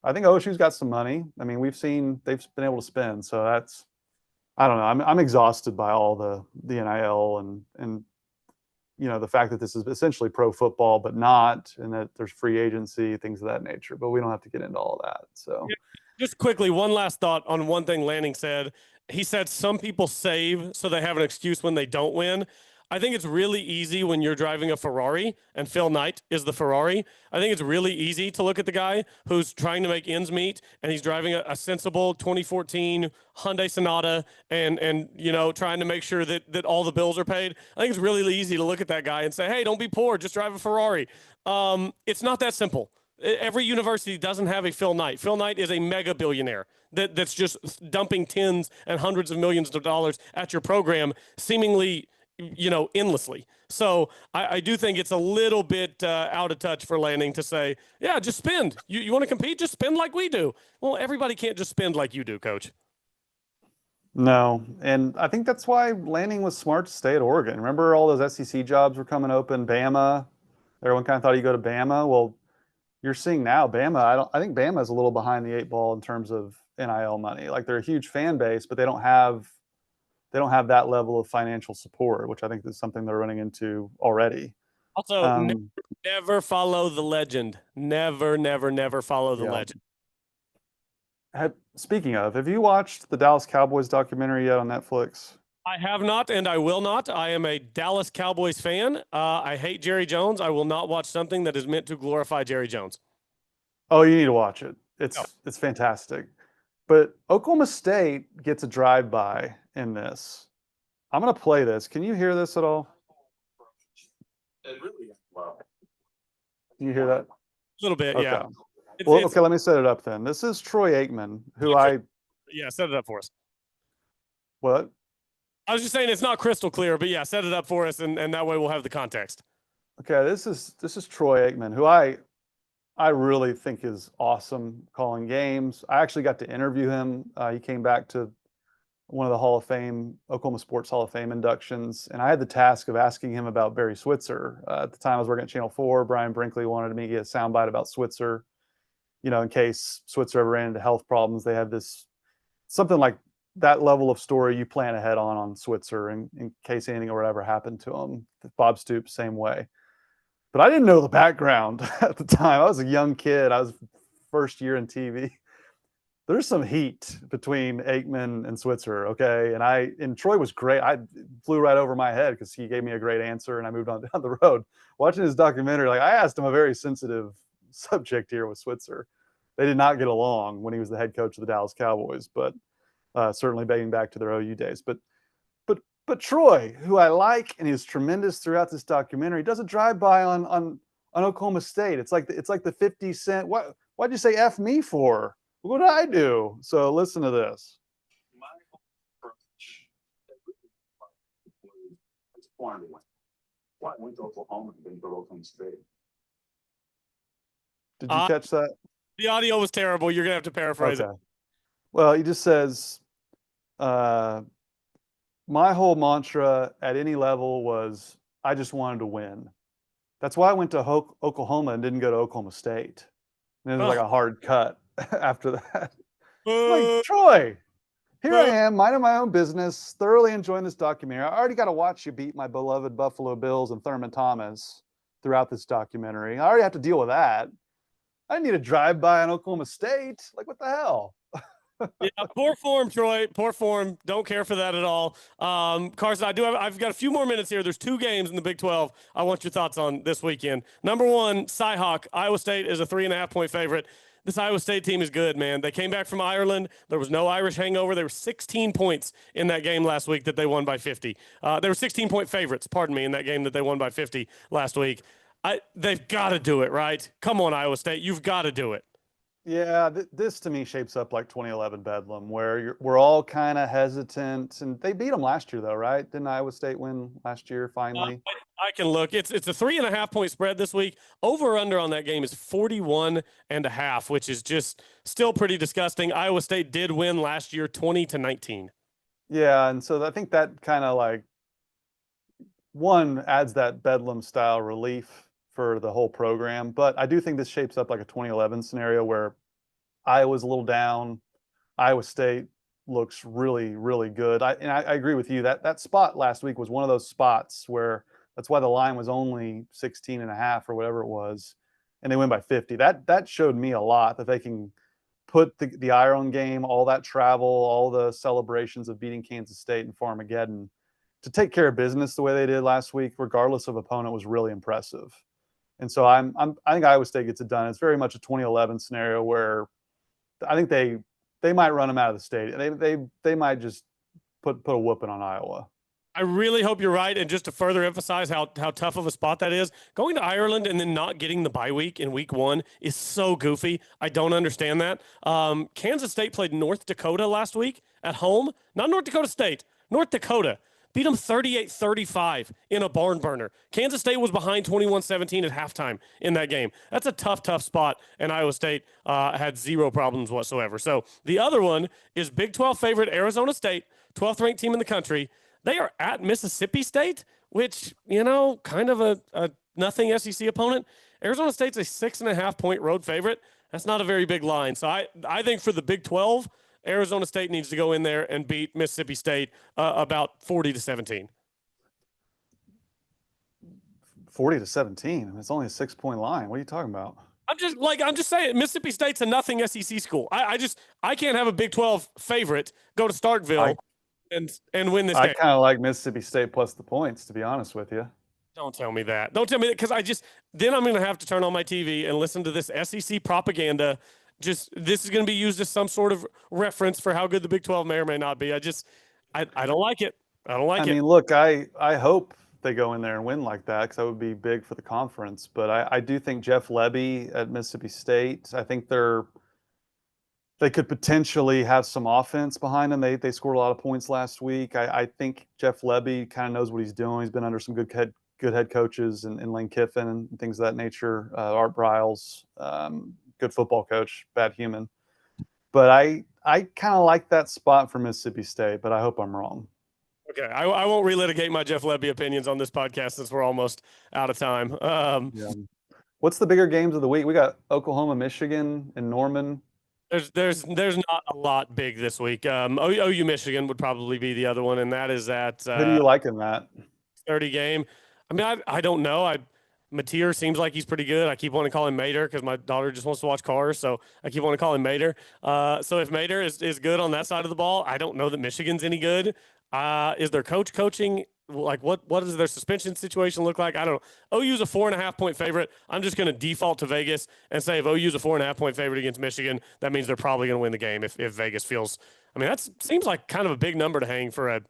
I think OSU's got some money. I mean, we've seen they've been able to spend. So that's, I don't know. I'm exhausted by all the NIL and you know, the fact that this is essentially pro football, but not, and that there's free agency, things of that nature. But we don't have to get into all of that. So just quickly, one last thought on one thing Lanning said. He said some people save so they have an excuse when they don't win. I think it's really easy when you're driving a Ferrari, and Phil Knight is the Ferrari. I think it's really easy to look at the guy who's trying to make ends meet, and he's driving a sensible 2014 Hyundai Sonata and you know, trying to make sure that all the bills are paid. I think it's really easy to look at that guy and say, hey, don't be poor, just drive a Ferrari. It's not that simple. Every university doesn't have a Phil Knight. Phil Knight is a mega billionaire that's just dumping tens and hundreds of millions of dollars at your program, seemingly, you know, endlessly. So I do think it's a little bit out of touch for Lanning to say, yeah, just spend. You want to compete? Just spend like we do. Well, everybody can't just spend like you do, Coach. no, and I think that's why Lanning was smart to stay at Oregon. Remember all those SEC jobs were coming open, Bama. Everyone kind of thought he'd go to Bama. Well, you're seeing now Bama. I think Bama is a little behind the 8 ball in terms of NIL money. Like, they're a huge fan base, but they don't have that level of financial support, which I think is something they're running into already. Also, never follow the legend. Never follow the legend. Speaking of, have you watched the Dallas Cowboys documentary yet on Netflix? I have not, and I will not. I am a Dallas Cowboys fan. I hate Jerry Jones. I will not watch something that is meant to glorify Jerry Jones. Oh, you need to watch it. It's fantastic. But Oklahoma State gets a drive-by in this. I'm going to play this. Can you hear this at all? It really, wow. Can you hear that? A little bit, Okay. yeah. Well, okay, let me set it up then. This is Troy Aikman, who set it up for us. What? I was just saying it's not crystal clear, but yeah, set it up for us, and that way we'll have the context. Okay, this is Troy Aikman, who I really think is awesome calling games. I actually got to interview him. He came back to one of the Hall of Fame, Oklahoma Sports Hall of Fame inductions, and I had the task of asking him about Barry Switzer. At the time, I was working at Channel 4. Brian Brinkley wanted me to get a soundbite about Switzer, in case Switzer ever ran into health problems. They have this something like that level of story you plan ahead on Switzer in case anything or whatever happened to him. Bob Stoops, same way. But I didn't know the background at the time. I was a young kid. I was first year in TV. There's some heat between Aikman and Switzer, okay? And Troy was great. I flew right over my head because he gave me a great answer, and I moved on down the road. Watching his documentary, I asked him a very sensitive subject here with Switzer. They did not get along when he was the head coach of the Dallas Cowboys, but certainly dating back to their OU days. But Troy, who I like and is tremendous throughout this documentary, does a drive-by on Oklahoma State. It's like the 50 Cent. Why'd you say F me for? What did I do? So listen to this. My approach was farming. Why I went to Oklahoma and didn't go to Oklahoma State. Did you catch that? The audio was terrible. You're gonna have to paraphrase it. Well, he just says, my whole mantra at any level was I just wanted to win. That's why I went to Oklahoma and didn't go to Oklahoma State. And it was like a hard cut after that. Like, Troy, here I am, minding my own business, thoroughly enjoying this documentary. I already got to watch you beat my beloved Buffalo Bills and Thurman Thomas throughout this documentary. I already have to deal with that. I didn't need a drive-by on Oklahoma State. Like, what the hell? Yeah, poor form, Troy. Poor form. Don't care for that at all. Carson, I've got a few more minutes here. There's 2 games in the Big 12 I want your thoughts on this weekend. Number one, Cyhawk. Iowa State is a 3.5-point favorite. This Iowa State team is good, man. They came back from Ireland. There was no Irish hangover. There were 16 points in that game last week that they won by 50. They were 16-point favorites, in that game that they won by 50 last week. They've got to do it, right? Come on, Iowa State. You've got to do it. Yeah, this to me shapes up like 2011 Bedlam, where we're all kind of hesitant. And they beat them last year, though, right? Didn't Iowa State win last year finally? I can look. It's a 3.5-point spread this week. Over under on that game is 41.5, which is just still pretty disgusting. Iowa State did win last year 20-19. Yeah, and so I think that kind of adds that Bedlam style relief for the whole program. But I do think this shapes up like a 2011 scenario where Iowa's a little down. Iowa State looks really, really good. I agree with you. That spot last week was one of those spots where that's why the line was only 16.5 or whatever it was, and they win by 50. That showed me a lot that they can put the Iron game, all that travel, all the celebrations of beating Kansas State and Farmageddon to take care of business the way they did last week, regardless of opponent, was really impressive. And so I think Iowa State gets it done. It's very much a 2011 scenario where I think they might run them out of the stadium. They might just put a whooping on Iowa. I really hope you're right. And just to further emphasize how tough of a spot that is, going to Ireland and then not getting the bye week in week 1 is so goofy. I don't understand that. Kansas State played North Dakota last week at home. Not North Dakota State, North Dakota. Beat them 38-35 in a barn burner. Kansas State was behind 21-17 at halftime in that game. That's a tough spot, and Iowa State had 0 problems whatsoever. So the other one is Big 12 favorite Arizona State, 12th ranked team in the country. They are at Mississippi State, which, kind of a nothing SEC opponent. Arizona State's a 6.5-point road favorite. That's not a very big line. So I think for the Big 12, Arizona State needs to go in there and beat Mississippi State about 40-17. 40-17. I mean, it's only a 6-point line. What are you talking about? I'm just saying Mississippi State's a nothing SEC school. I can't have a Big 12 favorite go to Starkville and win this game. I kind of like Mississippi State plus the points, to be honest with you. Don't tell me that. Don't tell me that, because then I'm going to have to turn on my TV and listen to this SEC propaganda. This is going to be used as some sort of reference for how good the Big 12 may or may not be. I don't like it. I don't like it. I mean, look, I hope they go in there and win like that, because that would be big for the conference. But I do think Jeff Lebby at Mississippi State, I think they could potentially have some offense behind them. They scored a lot of points last week. I think Jeff Lebby kind of knows what he's doing. He's been under some good head coaches in Lane Kiffin and things of that nature. Art Briles, good football coach, bad human. But I kind of like that spot for Mississippi State, but I hope I'm wrong. Okay, I won't relitigate my Jeff Lebby opinions on this podcast since we're almost out of time. Yeah. What's the bigger games of the week? We got Oklahoma, Michigan, and Norman. There's not a lot big this week. OU Michigan would probably be the other one, and that is at Who do you like in that 30 game. I mean, I don't know. Mateer seems like he's pretty good. I keep wanting to call him Mater because my daughter just wants to watch cars, so I keep wanting to call him Mater. So if Mater is good on that side of the ball, I don't know that Michigan's any good. Is their coach coaching? Like, what does their suspension situation look like? I don't know. OU's a 4.5-point favorite. I'm just going to default to Vegas and say if OU's a 4.5-point favorite against Michigan, that means they're probably going to win the game if Vegas feels. I mean, that seems like kind of a big number to hang for a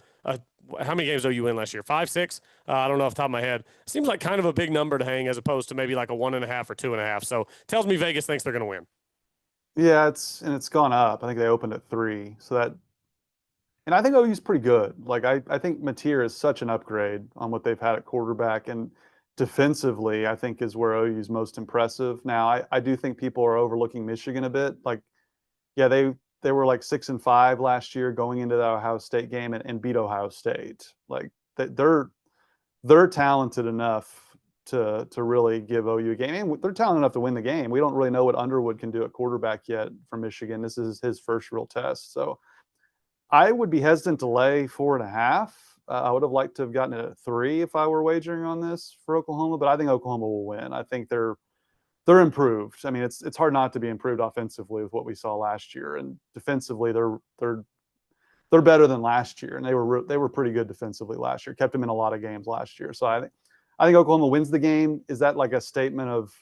how many games OU win last year? 5, 6? I don't know off the top of my head. Seems like kind of a big number to hang as opposed to maybe like a 1.5 or 2.5. So tells me Vegas thinks they're going to win. Yeah, it's gone up. I think they opened at 3. So that, and I think OU's pretty good. Like I think Mateer is such an upgrade on what they've had at quarterback, and defensively, I think is where OU's most impressive. Now, I do think people are overlooking Michigan a bit. Like, yeah, they were like 6-5 last year going into the Ohio State game and beat Ohio State. Like they're talented enough to really give OU a game. And they're talented enough to win the game. We don't really know what Underwood can do at quarterback yet for Michigan. This is his first real test. So I would be hesitant to lay 4.5. I would have liked to have gotten it at 3 if I were wagering on this for Oklahoma, but I think Oklahoma will win. I think they're improved. I mean, it's hard not to be improved offensively with what we saw last year, and defensively they're better than last year, and they were pretty good defensively last year. Kept them in a lot of games last year. So I think Oklahoma wins the game. Is that like a statement of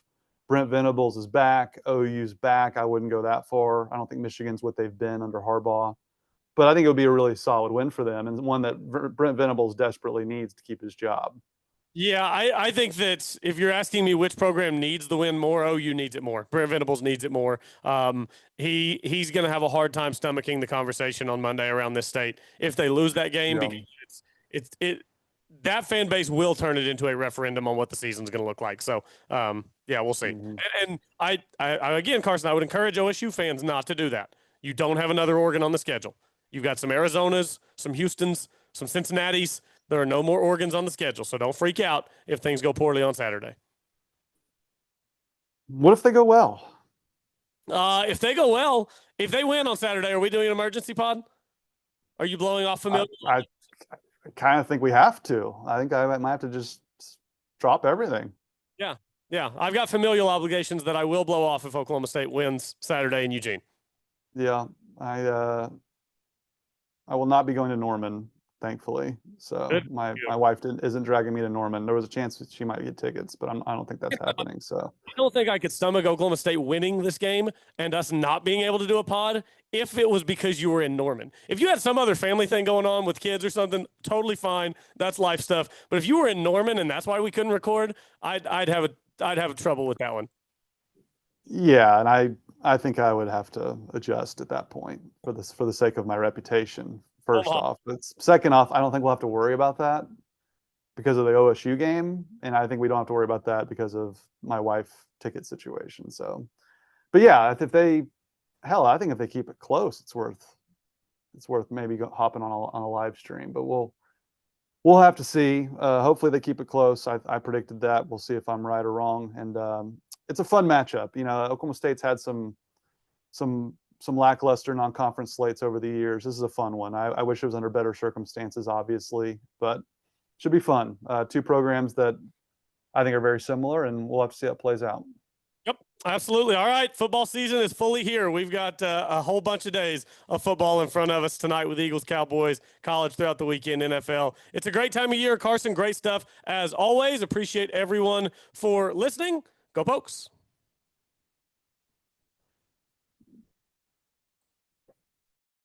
Brent Venables is back, OU's back? I wouldn't go that far. I don't think Michigan's what they've been under Harbaugh, but I think it would be a really solid win for them, and one that Brent Venables desperately needs to keep his job. Yeah, I think that if you're asking me which program needs the win more, OU needs it more. Brent Venables needs it more. He's going to have a hard time stomaching the conversation on Monday around this state if they lose that game, Yeah. because that fan base will turn it into a referendum on what the season's going to look like. So, yeah, we'll see. Mm-hmm. And I again, Carson, I would encourage OSU fans not to do that. You don't have another Oregon on the schedule. You've got some Arizonas, some Houstons, some Cincinnatis. There are no more Oregons on the schedule, so don't freak out if things go poorly on Saturday. What if they go well? If they go well, if they win on Saturday, are we doing an emergency pod? Are you blowing off familiar? I kind of think we have to. I think I might have to just drop everything. Yeah. I've got familial obligations that I will blow off if Oklahoma State wins Saturday in Eugene. Yeah, I will not be going to Norman, thankfully. So Good. my wife isn't dragging me to Norman. There was a chance that she might get tickets, but I don't think that's happening. So I don't think I could stomach Oklahoma State winning this game and us not being able to do a pod if it was because you were in Norman. If you had some other family thing going on with kids or something, totally fine. That's life stuff. But if you were in Norman and that's why we couldn't record, I'd have trouble with that one. yeah, and I think I would have to adjust at that point for the sake of my reputation. First off, but second off, I don't think we'll have to worry about that because of the OSU game, and I think we don't have to worry about that because of my wife ticket situation. So, but yeah, I think if they keep it close, it's worth maybe hopping on a live stream. But we'll have to see. Hopefully they keep it close. I predicted that. We'll see if I'm right or wrong. And it's a fun matchup. You know, Oklahoma State's had some lackluster non-conference slates over the years. This is a fun one. I wish it was under better circumstances, obviously, but should be fun. Two programs that I think are very similar, and we'll have to see how it plays out. Yep, absolutely. All right, football season is fully here. We've got a whole bunch of days of football in front of us tonight with Eagles, Cowboys, college throughout the weekend, NFL. It's a great time of year. Carson, great stuff as always. Appreciate everyone for listening. Go Pokes.